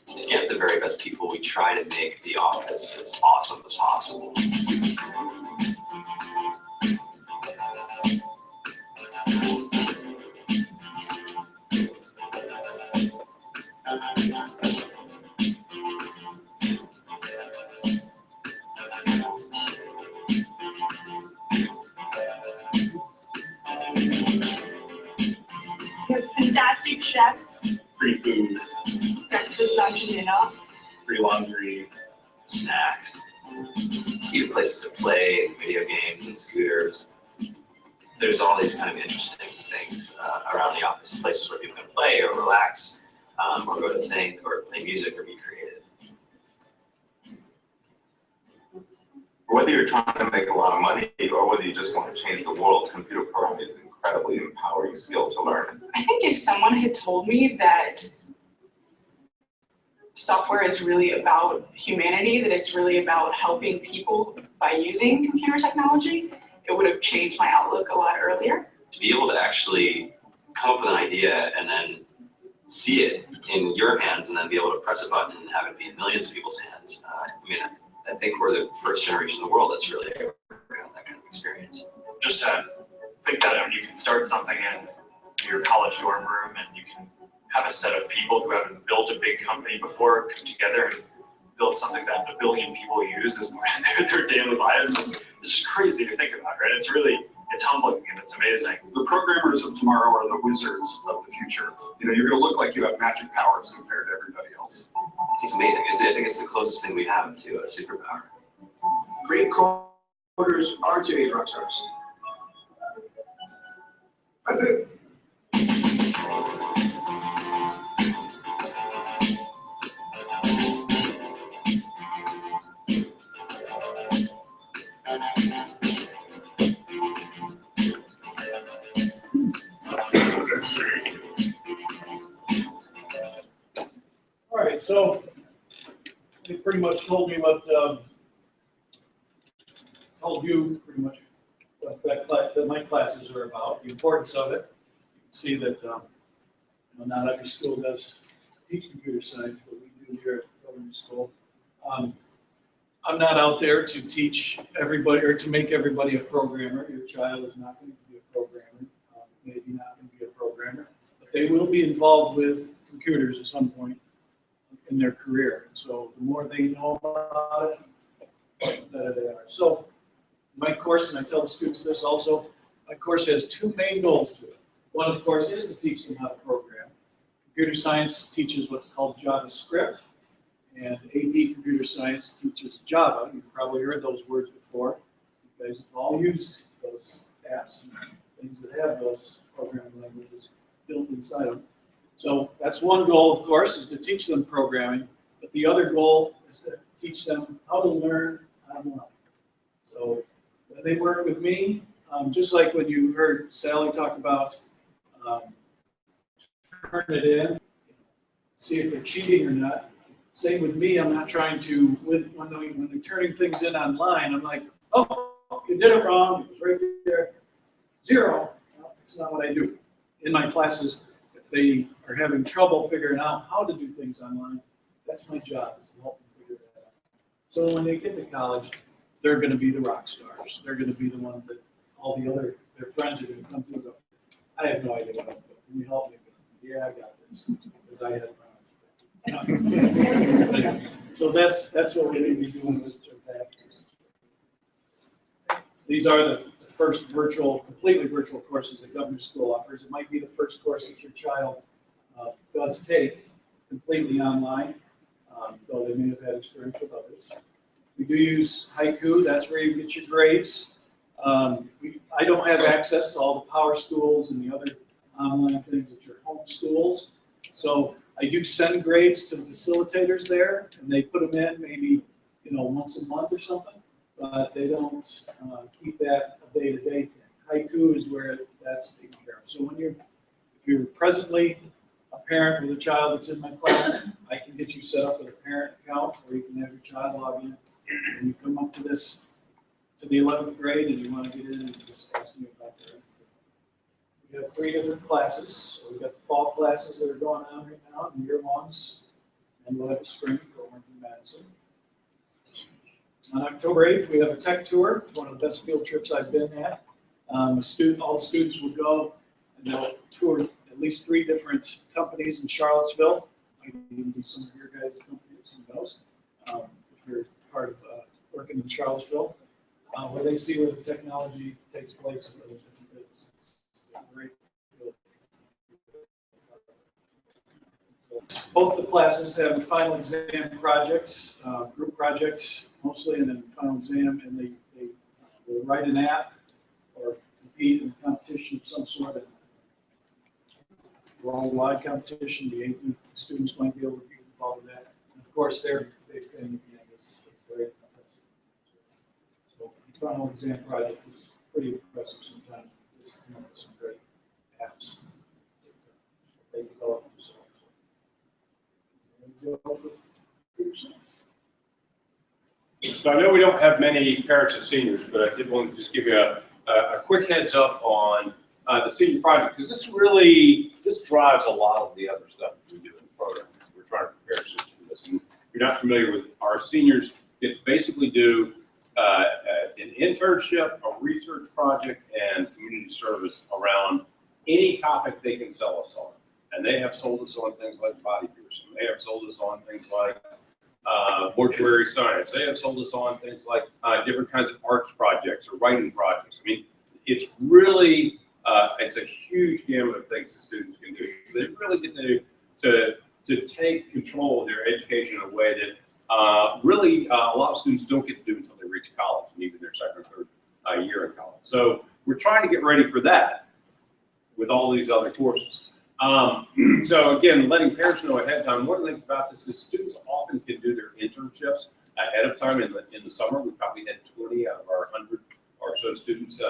To get the very best people, we try to make the office as awesome as possible. You're a fantastic chef. Free food, Breakfast, lunch, and dinner. free laundry, Snacks, even places to play, video games and scooters. There's all these kind of interesting things around the office, places where people can play or relax, or go to think, or play music, or be creative. Whether you're trying to make a lot of money or whether you just want to change the world, computer programming is an incredibly empowering skill to learn. I think if someone had told me that software is really about humanity, that it's really about helping people by using computer technology, it would have changed my outlook a lot earlier. To be able to actually come up with an idea and then see it in your hands and then be able to press a button and have it be in millions of people's hands. I think we're the first generation in the world that's really ever had that kind of experience. Just to think that you can start something in your college dorm room and you can have a set of people who haven't built a big company before come together and build something that 1 billion people use as part of their daily lives. It's just crazy to think about, right? It's humbling and it's amazing. The programmers of tomorrow are the wizards of the future. You're going to look like you have magic powers compared to everybody else. It's amazing. I think it's the closest thing we have to a superpower. Great coders are today's rock stars. That's it. So they pretty much told me what, told you pretty much what that my classes are about, the importance of it. You can see that not every school does teach computer science, but we do here at government school. I'm not out there to teach everybody or to make everybody a programmer. Your child is not going to be a programmer, maybe not going to be a programmer, but they will be involved with computers at some point in their career. So the more they know about it, the better they are. So my course, and I tell the students this also, my course has two main goals to it. One, of course, is to teach them how to program. Computer science teaches what's called JavaScript, and AP Computer Science teaches Java. You've probably heard those words before. You guys have all used those apps and things that have those programming languages built inside them. So that's one goal, of course, is to teach them programming. But the other goal is to teach them how to learn online. So when they work with me, just like when you heard Sally talk about turn it in, see if they're cheating or not. Same with me, I'm not trying to, when they're turning things in online, I'm like, oh, you did it wrong, it was right there, 0. No, that's not what I do. In my classes, if they are having trouble figuring out how to do things online, that's my job, is to help them figure that out. So when they get to college, they're going to be the rock stars. They're going to be the ones that all the other, their friends are going to come to and go, I have no idea what I'm doing. Can you help me? Yeah, I got this, because I had a So that's what we're going to be doing with that. These are the first completely virtual courses that Government School offers. It might be the first course that your child does take completely online, though they may have had experience with others. We do use Haiku. That's where you get your grades. I don't have access to all the Power Schools and the other online things at your home schools. So I do send grades to the facilitators there, and they put them in maybe once a month or something, but they don't keep that a day-to-day thing. Haiku is where that's taken care of. So if you're presently a parent with a child that's in my class, I can get you set up with a parent account, or you can have your child log in, and you come up to the 11th grade, and you want to get in and just ask me about that. We have 3 different classes. So we've got the fall classes that are going on right now, in year 1s, and we'll have a spring program in Madison. On October 8th, we have a tech tour. It's one of the best field trips I've been at. All the students will go, and they'll tour at least 3 different companies in Charlottesville. Might even be some of your guys' companies, who knows, if you're part of working in Charlottesville, where they see where the technology takes place in those different businesses. Great. Both the classes have a final exam project, group project mostly, and then final exam, and they will write an app or compete in a competition of some sort, of worldwide competition. The 80 students might be able to be involved in that. And of course, their big thing at the end is very impressive. So the final exam project is pretty impressive sometimes. It's some great apps they develop themselves. So I know we don't have many parents of seniors, but I did want to just give you a quick heads up on the senior project, because this drives a lot of the other stuff that we do in the program. We're trying to prepare students for this. And if you're not familiar with our seniors, get to basically do an internship, a research project, and community service around any topic they can sell us on. And they have sold us on things like body piercing. They have sold us on things like mortuary science. They have sold us on things like different kinds of arts projects or writing projects. I mean, it's really, it's a huge gamut of things that students can do. They really get to take control of their education in a way that really a lot of students don't get to do until they reach college, and even their second or third year in college. So we're trying to get ready for that with all these other courses. So again, letting parents know ahead of time. One of the things about this is students often can do their internships ahead of time. In the summer, we probably had 20 out of our 100 or so students,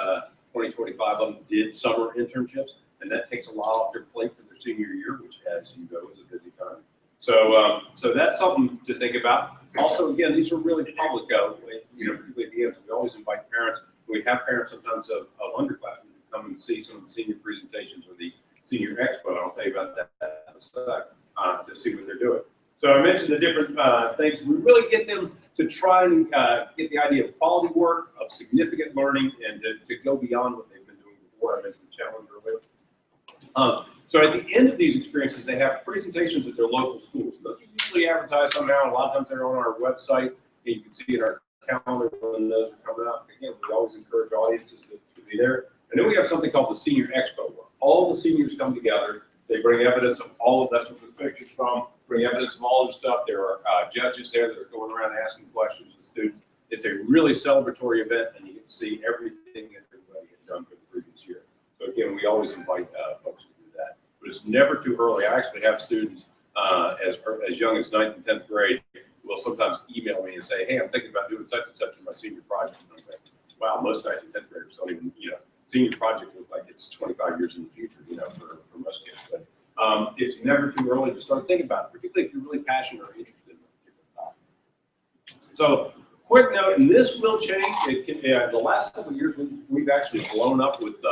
25 of them did summer internships, and that takes a lot off their plate for their senior year, which, as you know, is a busy time. So So that's something to think about. Also, again, these are really public, particularly at the end. So we always invite parents. We have parents sometimes of underclassmen who come and see some of the senior presentations or the senior expo. I'll tell you about that in a sec, to see what they're doing. So I mentioned the different things. We really get them to try and get the idea of quality work, of significant learning, and to go beyond what they've been doing before. I mentioned the challenge earlier. So at the end of these experiences, they have presentations at their local schools. Those are usually advertised somehow. A lot of times they're on our website. And you can see in our calendar when those are coming out. Again, we always encourage audiences to be there. And then we have something called the Senior Expo, where all the seniors come together. They bring evidence of all of that's what the picture's from. Bring evidence of all of the stuff. There are judges there that are going around asking questions to students. It's a really celebratory event, and you can see everything that everybody has done for the previous year. So again, we always invite folks to do that. But it's never too early. I actually have students as young as 9th and 10th grade will sometimes email me and say, hey, I'm thinking about doing such and such for my senior project. And I'm like, wow, most 9th and 10th graders don't even, senior project looks like it's 25 years in the future, for most kids. But it's never too early to start thinking about it, particularly if you're really passionate or interested in a particular topic. So, quick note, and this will change. The last couple of years, we've actually blown up with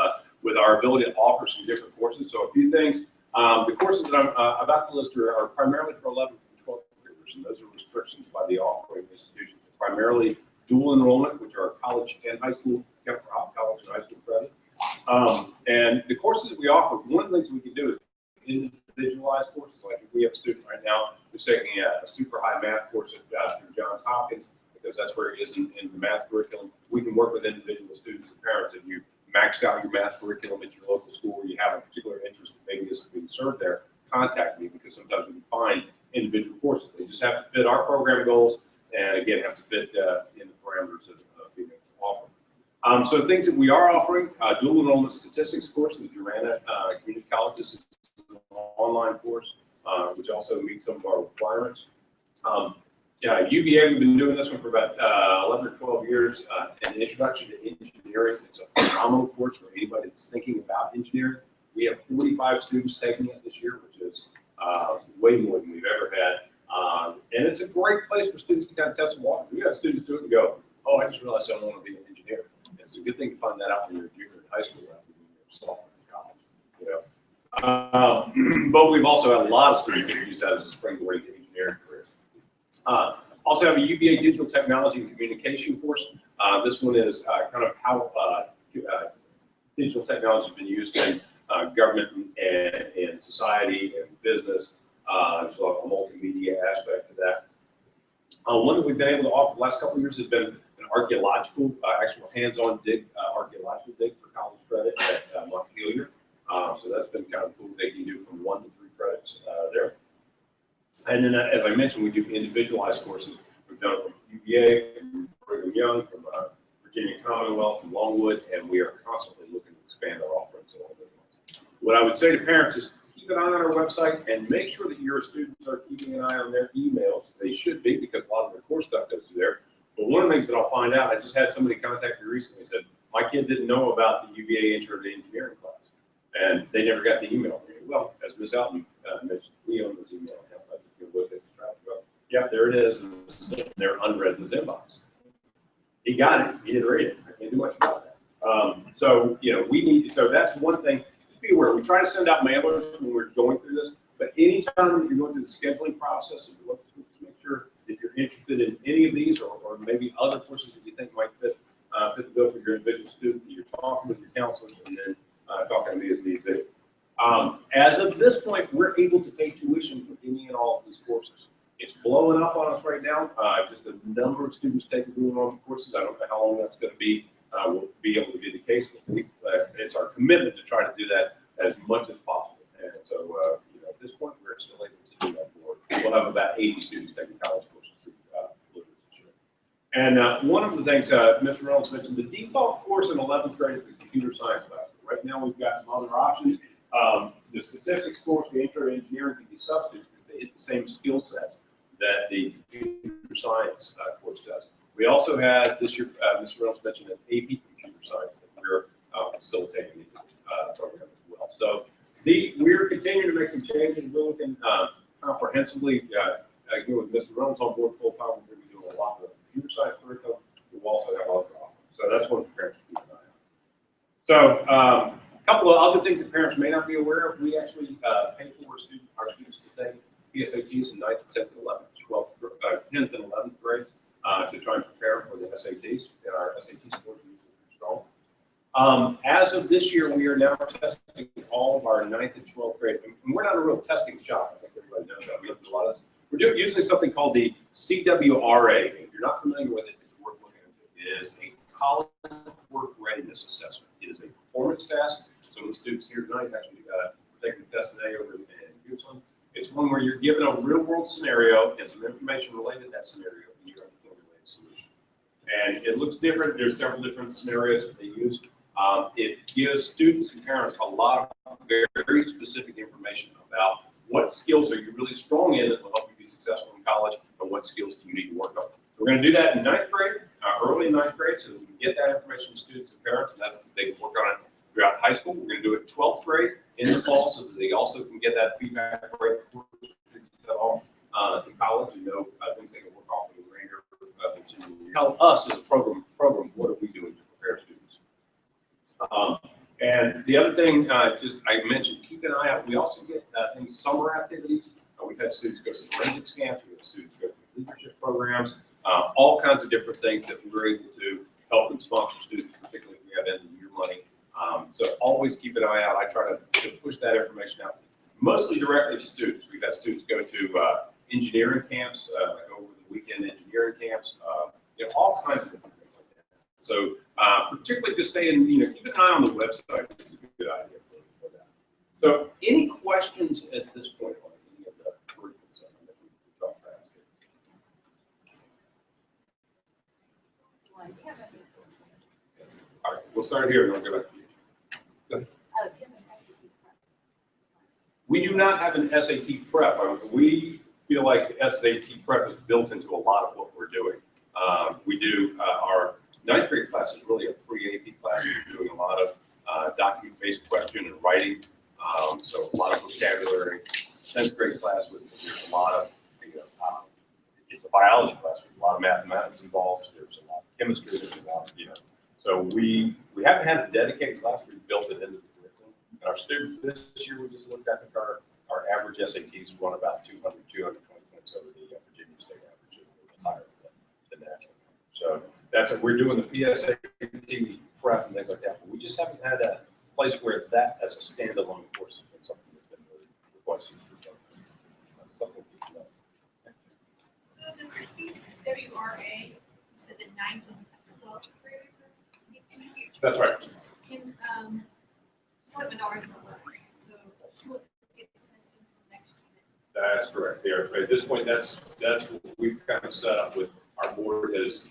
our ability to offer some different courses. So, a few things. The courses that I'm about to list are primarily for 11th and 12th graders, and those are restrictions by the offering institutions. Primarily dual enrollment, which are college and high school, college and high school credit. And the courses that we offer, one of the things we can do is individualized courses. Like if we have a student right now who's taking a super high math course at through Johns Hopkins, because that's where it is in the math curriculum, we can work with individual students and parents. If you maxed out your math curriculum at your local school, or you have a particular interest that maybe isn't being served there, contact me, because sometimes we can find individual courses. They just have to fit our program goals, and again, have to fit in the parameters of being able to offer. So things that we are offering, dual enrollment statistics course in the Durana Community College. This is an online course, which also meets some of our requirements. UVA, we've been doing this one for about 11 or 12 years. An introduction to engineering. It's a phenomenal course for anybody that's thinking about engineering. We have 45 students taking it this year, which is way more than we've ever had. And it's a great place for students to kind of test the water. We got students do it and go, oh, I just realized I don't want to be an engineer. And it's a good thing to find that out when you're a junior in high school rather than when you're a sophomore in college. But we've also had a lot of students that use that as a springboard into engineering careers. Also have a UVA digital technology and communication course. This one is kind of how digital technology has been used in government and society and business. There's a multimedia aspect to that. One that we've been able to offer the last couple of years has been an archaeological, actual hands-on archaeological dig for college credit at Montpelier. So that's been kind of cool. They can do from 1 to 3 credits there. And then, as I mentioned, we do individualized courses. We've done it from UVA, from Brigham Young, from Virginia Commonwealth, from Longwood, and we are constantly looking to expand our offerings along those lines. What I would say to parents is keep an eye on our website and make sure that your students are keeping an eye on their emails. They should be, because a lot of their course stuff goes through there. But one of the things that I'll find out, I just had somebody contact me recently and said, my kid didn't know about the UVA Intro to Engineering class, and they never got the email. Well, as Ms. Alton mentioned, we own those email accounts. I just go look at the traffic. Yeah, there it is, and it's sitting there unread in his inbox. He got it. He didn't read it. I can't do much about that. So, we need, so that's one thing. Just be aware. We try to send out mailers when we're going through this, but anytime you're going through the scheduling process, and look, make sure if you're interested in any of these or maybe other courses that you think might fit the bill for your individual student, you're talking with your counselors and then talking to me as need be. As of this point, we're able to pay tuition for any and all of these courses. It's blowing up on us right now. Just the number of students taking dual enrollment courses. I don't know how long that's going to be. Will be able to be the case, but it's our commitment to try to do that as much as possible. And so, at this point, we're still able to do that. We'll have about 80 students taking college courses through this year. And one of the things Mr. Reynolds mentioned, the default course in 11th grade is the computer science class. Right now, we've got some other options. The statistics course, the intro to engineering, can be substitutes because they hit the same skill sets that the computer science course does. We also had this year, Mr. Reynolds mentioned an AP computer science that we're facilitating in the program as well. So we're continuing to make some changes. We're looking comprehensively again, with Mr. Reynolds on board full-time, we're going to be doing a lot of computer science curriculum. We'll also have other offerings. So that's one for parents to keep an eye on. So a couple of other things that parents may not be aware of. We actually pay for our students to take PSATs in 9th, 10th, and 11th, 10th and 11th grades to try and prepare for the SATs. And our SAT scores are usually pretty strong. As of this year, we are now testing all of our 9th and 12th grade. And we're not a real testing shop. I think everybody knows that. We look at a lot of this. We're using something called the CWRA. If you're not familiar with it, it's worth looking into. It is a college work readiness assessment. It is a performance test. Some of the students here tonight actually taking the test today over in Houston. It's one where you're given a real world scenario and some information related to that scenario, and you have to formulate a solution. And it looks different. There's several different scenarios that they use. It gives students and parents a lot of very specific information about what skills are you really strong in that will help you be successful in college, and what skills do you need to work on. So we're going to do that in 9th grade, early in 9th grade, so that we can get that information to students and parents, and that they can work on it throughout high school. We're going to do it in 12th grade in the fall, so that they also can get that feedback right before to college and know things they can work off in the remainder of the senior year. Tell us as a program, what are we doing to prepare students? And the other thing, I mentioned, keep an eye out. We also get things, summer activities. We've had students go to forensics camps. We've had students go to leadership programs, all kinds of different things that we're able to help and sponsor students, particularly if we have end of the year money. So always keep an eye out. I try to push that information out, mostly directly to students. We've had students go to engineering camps, like over the weekend engineering camps, all kinds of different things like that. So particularly just staying, keep an eye on the website. It's a good idea for that. So any questions at this point on any of the curriculum that we talked about here? All right, we'll start here and I'll go back to you. Go ahead. We do not have an SAT prep. We feel like the SAT prep is built into a lot of what we're doing. We do our 9th grade class is really a pre-AP class. We're doing a lot of document-based question and writing, so a lot of vocabulary. 10th grade class with there's a lot of, it's a biology class with a lot of mathematics involved. There's a lot of chemistry that's involved, So we haven't had a dedicated class. We built it into the curriculum. And our students this year, we just looked at our average SATs run about 220 points over the Virginia State average, a little bit higher than the national. So that's what we're doing, the PSAT prep and things like that. But we just haven't had a place where that as a standalone course has been something that's been really requested. Something people know. So the CWRA, you said the 9th and 12th graders are. That's right. Can $7 not work? So who will get tested until next year? That's correct. There, at this point, that's what we've kind of set up with our board has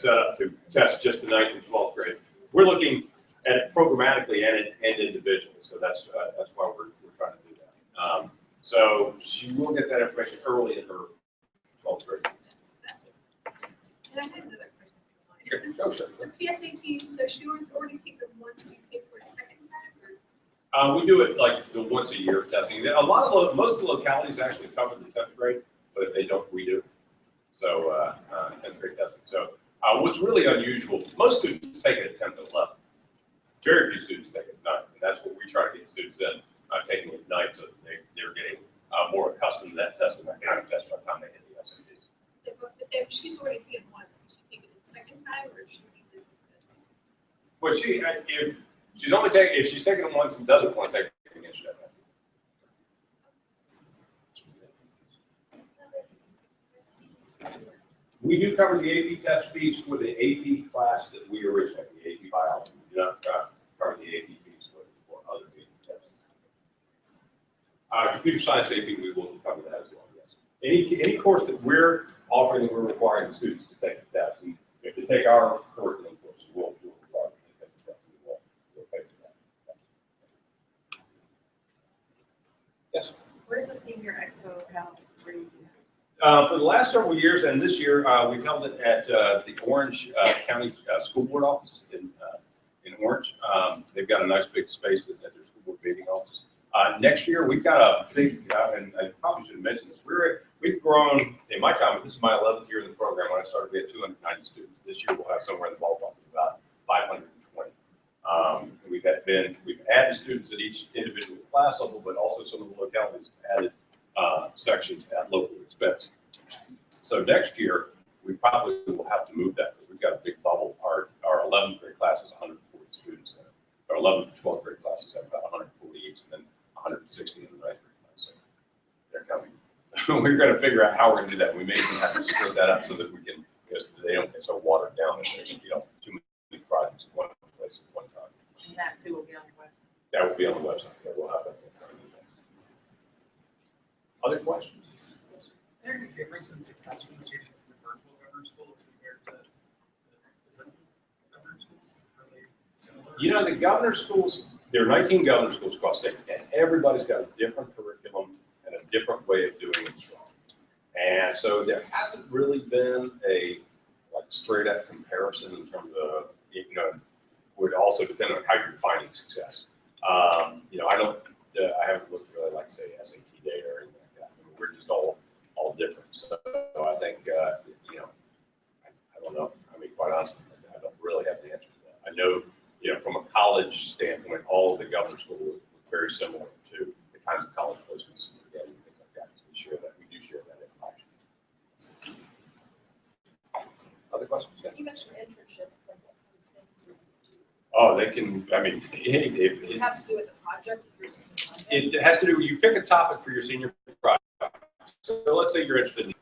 set up to test just the 9th and 12th grade. We're looking at it programmatically and individually, so that's why we're trying to do that. So she will get that information early in her 12th grade. And I had another question. Okay, go sure. The PSAT, so she was already taken once, and you take for a second time, or? We do it like the once a year testing. Most of the localities actually cover the 10th grade, but if they don't, we do. So 10th grade testing. So what's really unusual, most students take it at 10th and 11th. Very few students take it at 9th, and that's what we try to get students in, taking it at 9th, so that they're getting more accustomed to that testing, that kind of test by the time they hit the SATs. If she's already taken once, can she take it a second time, or should we use it for this? Well, if she's taken it once and doesn't want to take it again, she doesn't have to. We do cover the AP test fees for the AP class that we originated, the AP biology. We do not cover the AP fees for other AP tests. Computer science AP, we will cover that as well, yes. Any course that we're offering, we're requiring the students to take the test. And if they take our curriculum course, we'll require them to take the test. We'll pay for that. Yes? Where's the senior expo held? Where do you do that? For the last several years, and this year, we've held it at the Orange County School Board office in Orange. They've got a nice big space at their school board meeting office. Next year, we've got a big, and I probably should have mentioned this, we we've grown, in my time, this is my 11th year in the program, when I started, we had 290 students. This year we'll have somewhere in the ballpark of about 520. We've added students at each individual class level, but also some of the localities have added sections at local expense. So next year, we probably will have to move that, because we've got a big bubble. Our 11th grade class is 140 students. Our 11th and 12th grade classes have about 140 each, and then 160 in the 9th grade class. So they're coming. We're going to figure out how we're going to do that. We may even have to split that up so that we can, because they don't get so watered down. And there's, too many projects in one place at one time. And that too will be on your website. That will be on the website. Yeah, we'll have that. Other questions? Is there any difference in success from students in the virtual government schools compared to the government schools? Are they similar? The governor schools, there are 19 governor schools across the state, and everybody's got a different curriculum and a different way of doing it. And so there hasn't really been a straight up comparison in terms of, would also depend on how you're defining success. I haven't looked really like, say, SAT data or anything like that. I mean, we're just all different. So I think, I don't know. I mean, quite honestly, I don't really have the answer to that. I know, from a college standpoint, all of the government schools look very similar to the kinds of college placements we get and things like that. So we do share that information. Other questions? Yeah. You mentioned internship. Oh, they can, I mean, Does it have to do with the project or something? it has to do, you pick a topic for your senior project. So let's say you're interested in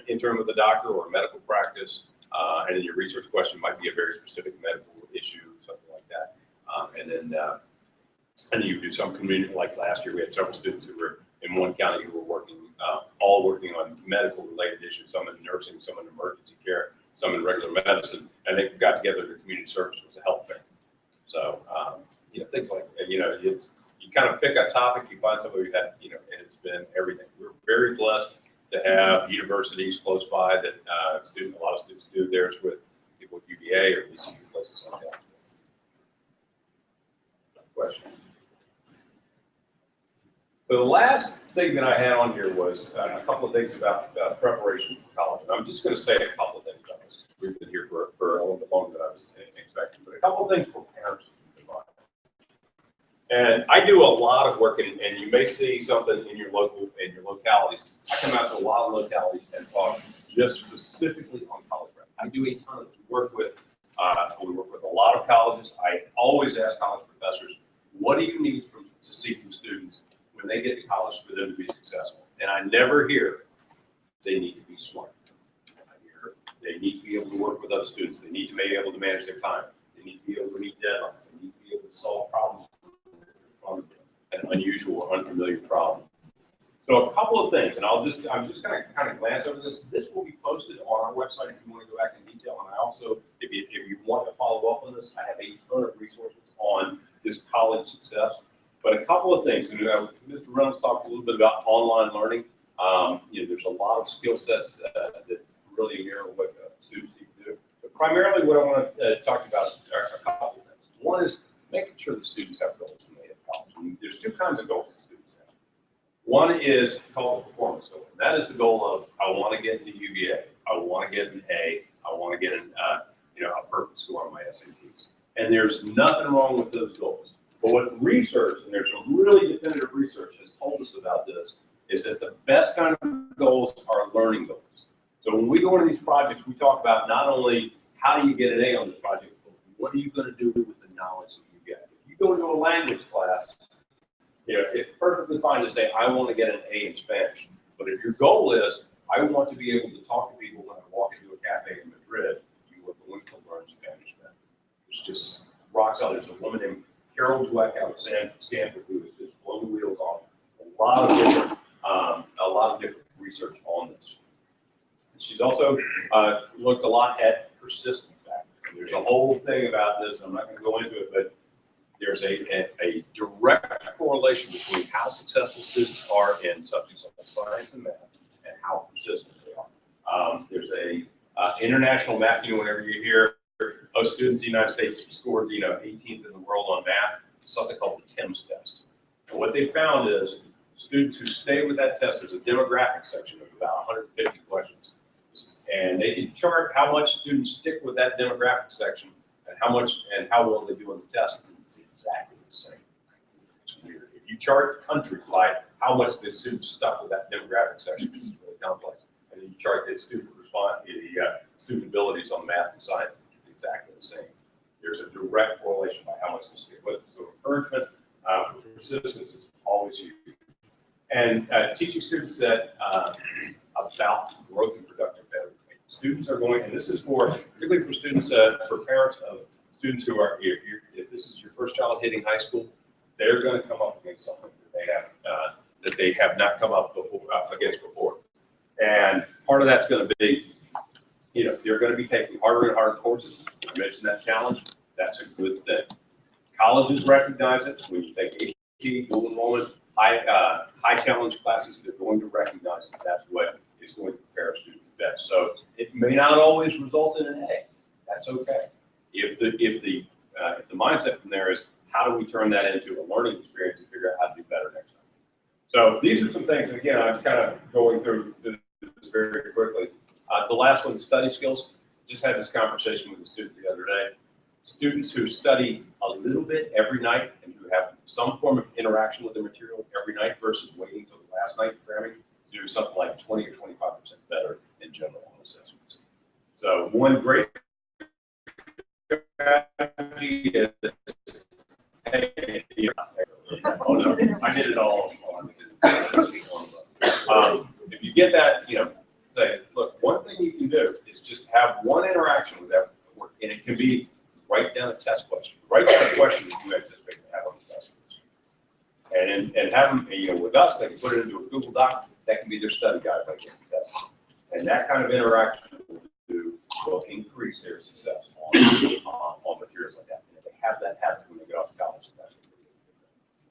intern with a doctor or a medical practice, and then your research question might be a very specific medical issue, something like that. And then you do some community, like last year, we had several students who were in one county who were all working on medical related issues, some in nursing, some in emergency care, some in regular medicine, and they got together to community service was a health fair. So, things like, you kind of pick a topic, you find somebody who had, and it's been everything. We're very blessed to have universities close by that a lot of students do theirs with people at UVA or VCU, places like that. Question. So the last thing that I had on here was a couple of things about preparation for college. And I'm just going to say a couple of things about this. We've been here for a little bit longer than I was expecting, but a couple of things for parents to keep in mind. And I do a lot of work, and you may see something in your localities. I come out to a lot of localities and talk just specifically on college prep. I do a ton of work with. We work with a lot of colleges. I always ask college professors, what do you need to see from students when they get to college for them to be successful? And I never hear they need to be smart. I hear they need to be able to work with other students. They need to be able to manage their time. They need to be able to meet deadlines. They need to be able to solve problems on an unusual or unfamiliar problem. So a couple of things, and I'm just going to kind of glance over this. This will be posted on our website if you want to go back in detail. And I also, if you want to follow up on this, I have a ton of resources on this college success. But a couple of things, and Mr. Reynolds talked a little bit about online learning. There's a lot of skill sets that really mirror what students need to do. But primarily what I want to talk about are a couple of things. One is making sure the students have goals when they hit college. And there's two kinds of goals that students have. One is called the performance goal. And that is the goal of, I want to get into UVA. I want to get an A. I want to get a perfect score on my SATs. And there's nothing wrong with those goals. But what research, and there's some really definitive research has told us about this, is that the best kind of goals are learning goals. So when we go into these projects, we talk about not only how do you get an A on this project, but what are you going to do with the knowledge that you get. If you go into a language class, it's perfectly fine to say, I want to get an A in Spanish. But if your goal is, I want to be able to talk to people when I walk into a cafe in Madrid, you are going to learn Spanish then. It's just rock solid. There's a woman named Carol Dweck out of Stanford who has just blown the wheels off. A lot of different research on this. She's also looked a lot at persistence factors. There's a whole thing about this. I'm not going to go into it, but there's a direct correlation between how successful students are in subjects like science and math and how persistent they are. There's a international math. Whenever you hear students in the United States scored 18th in the world on math, something called the TIMSS test. And what they found is students who stay with that test, there's a demographic section of about 150 questions. And they can chart how much students stick with that demographic section and how well they do on the test. It's exactly the same. It's weird. If you chart countries by how much the students stuck with that demographic section, it's really complex. And then you chart the student student abilities on math and science, it's exactly the same. There's a direct correlation by how much they stick with. So encouragement, persistence is always huge. And teaching students that about growth and productive behavior. Students are going, and this is particularly for students, for parents of students who are, if this is your first child hitting high school, they're going to come up against something that they have not come up against before. And part of that's going to be, they're going to be taking harder and harder courses. I mentioned that challenge. That's a good thing. Colleges recognize it. When you take AP, dual enrollment, high challenge classes, they're going to recognize that that's what is going to prepare students best. So it may not always result in an A. That's okay. If the mindset from there is how do we turn that into a learning experience and figure out how to do better next time. So these are some things. And again, I'm kind of going through this very quickly. The last one, study skills. Just had this conversation with a student the other day. Students who study a little bit every night and who have some form of interaction with the material every night versus waiting until the last night cramming do something like 20 or 25% better in general on assessments. So one great strategy is, hey, oh no, I did it all. If you get that, say, look, one thing you can do is just have one interaction with that work, and it can be write down a test question. Write down a question that you anticipate to have on the test. And have them, with us, they can put it into a Google Doc. That can be their study guide by getting tested. And that kind of interaction will increase their success on materials like that. And if they have that habit when they get off to college, that's what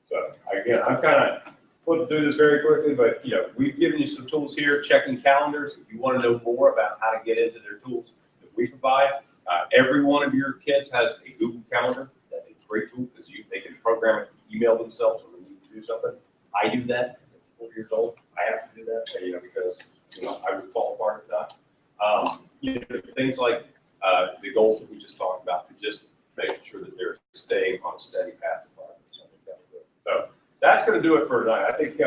so again, I'm kind of flipping through this very quickly, but we've given you some tools here, checking calendars. If you want to know more about how to get into their tools that we provide, every one of your kids has a Google Calendar. That's a great tool because they can program it, email themselves when they need to do something. I do that at 4 years old. I have to do that, because I would fall apart if not. Things like the goals that we just talked about, just making sure that they're staying on a steady path of progress. So that's going to do it for tonight. I think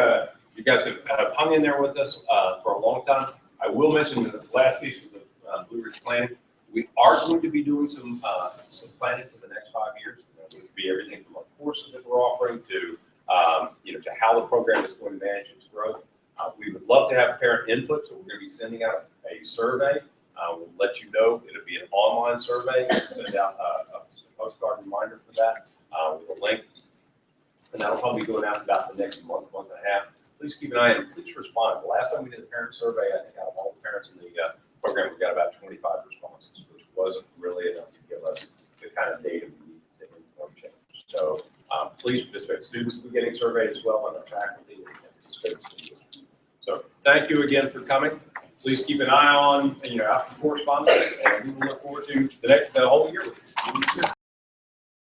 you guys have hung in there with us for a long time. I will mention that this last piece of the Blue Ridge planning, we are going to be doing some planning for the next 5 years. It would be everything from our courses that we're offering to to how the program is going to manage its growth. We would love to have parent input, so we're going to be sending out a survey. We'll let you know. It'll be an online survey. We'll send out a postcard reminder for that with a link. And that'll probably be going out about the next month and a half. Please keep an eye on it. Please respond. The last time we did a parent survey, I think out of all the parents in the program, we got about 25 responses, which wasn't really enough to give us the kind of data we need to inform change. So please participate. Students will be getting surveyed as well, and our faculty will participate. So thank you again for coming. Please keep an eye on, after correspondence, and we will look forward to the whole year with you.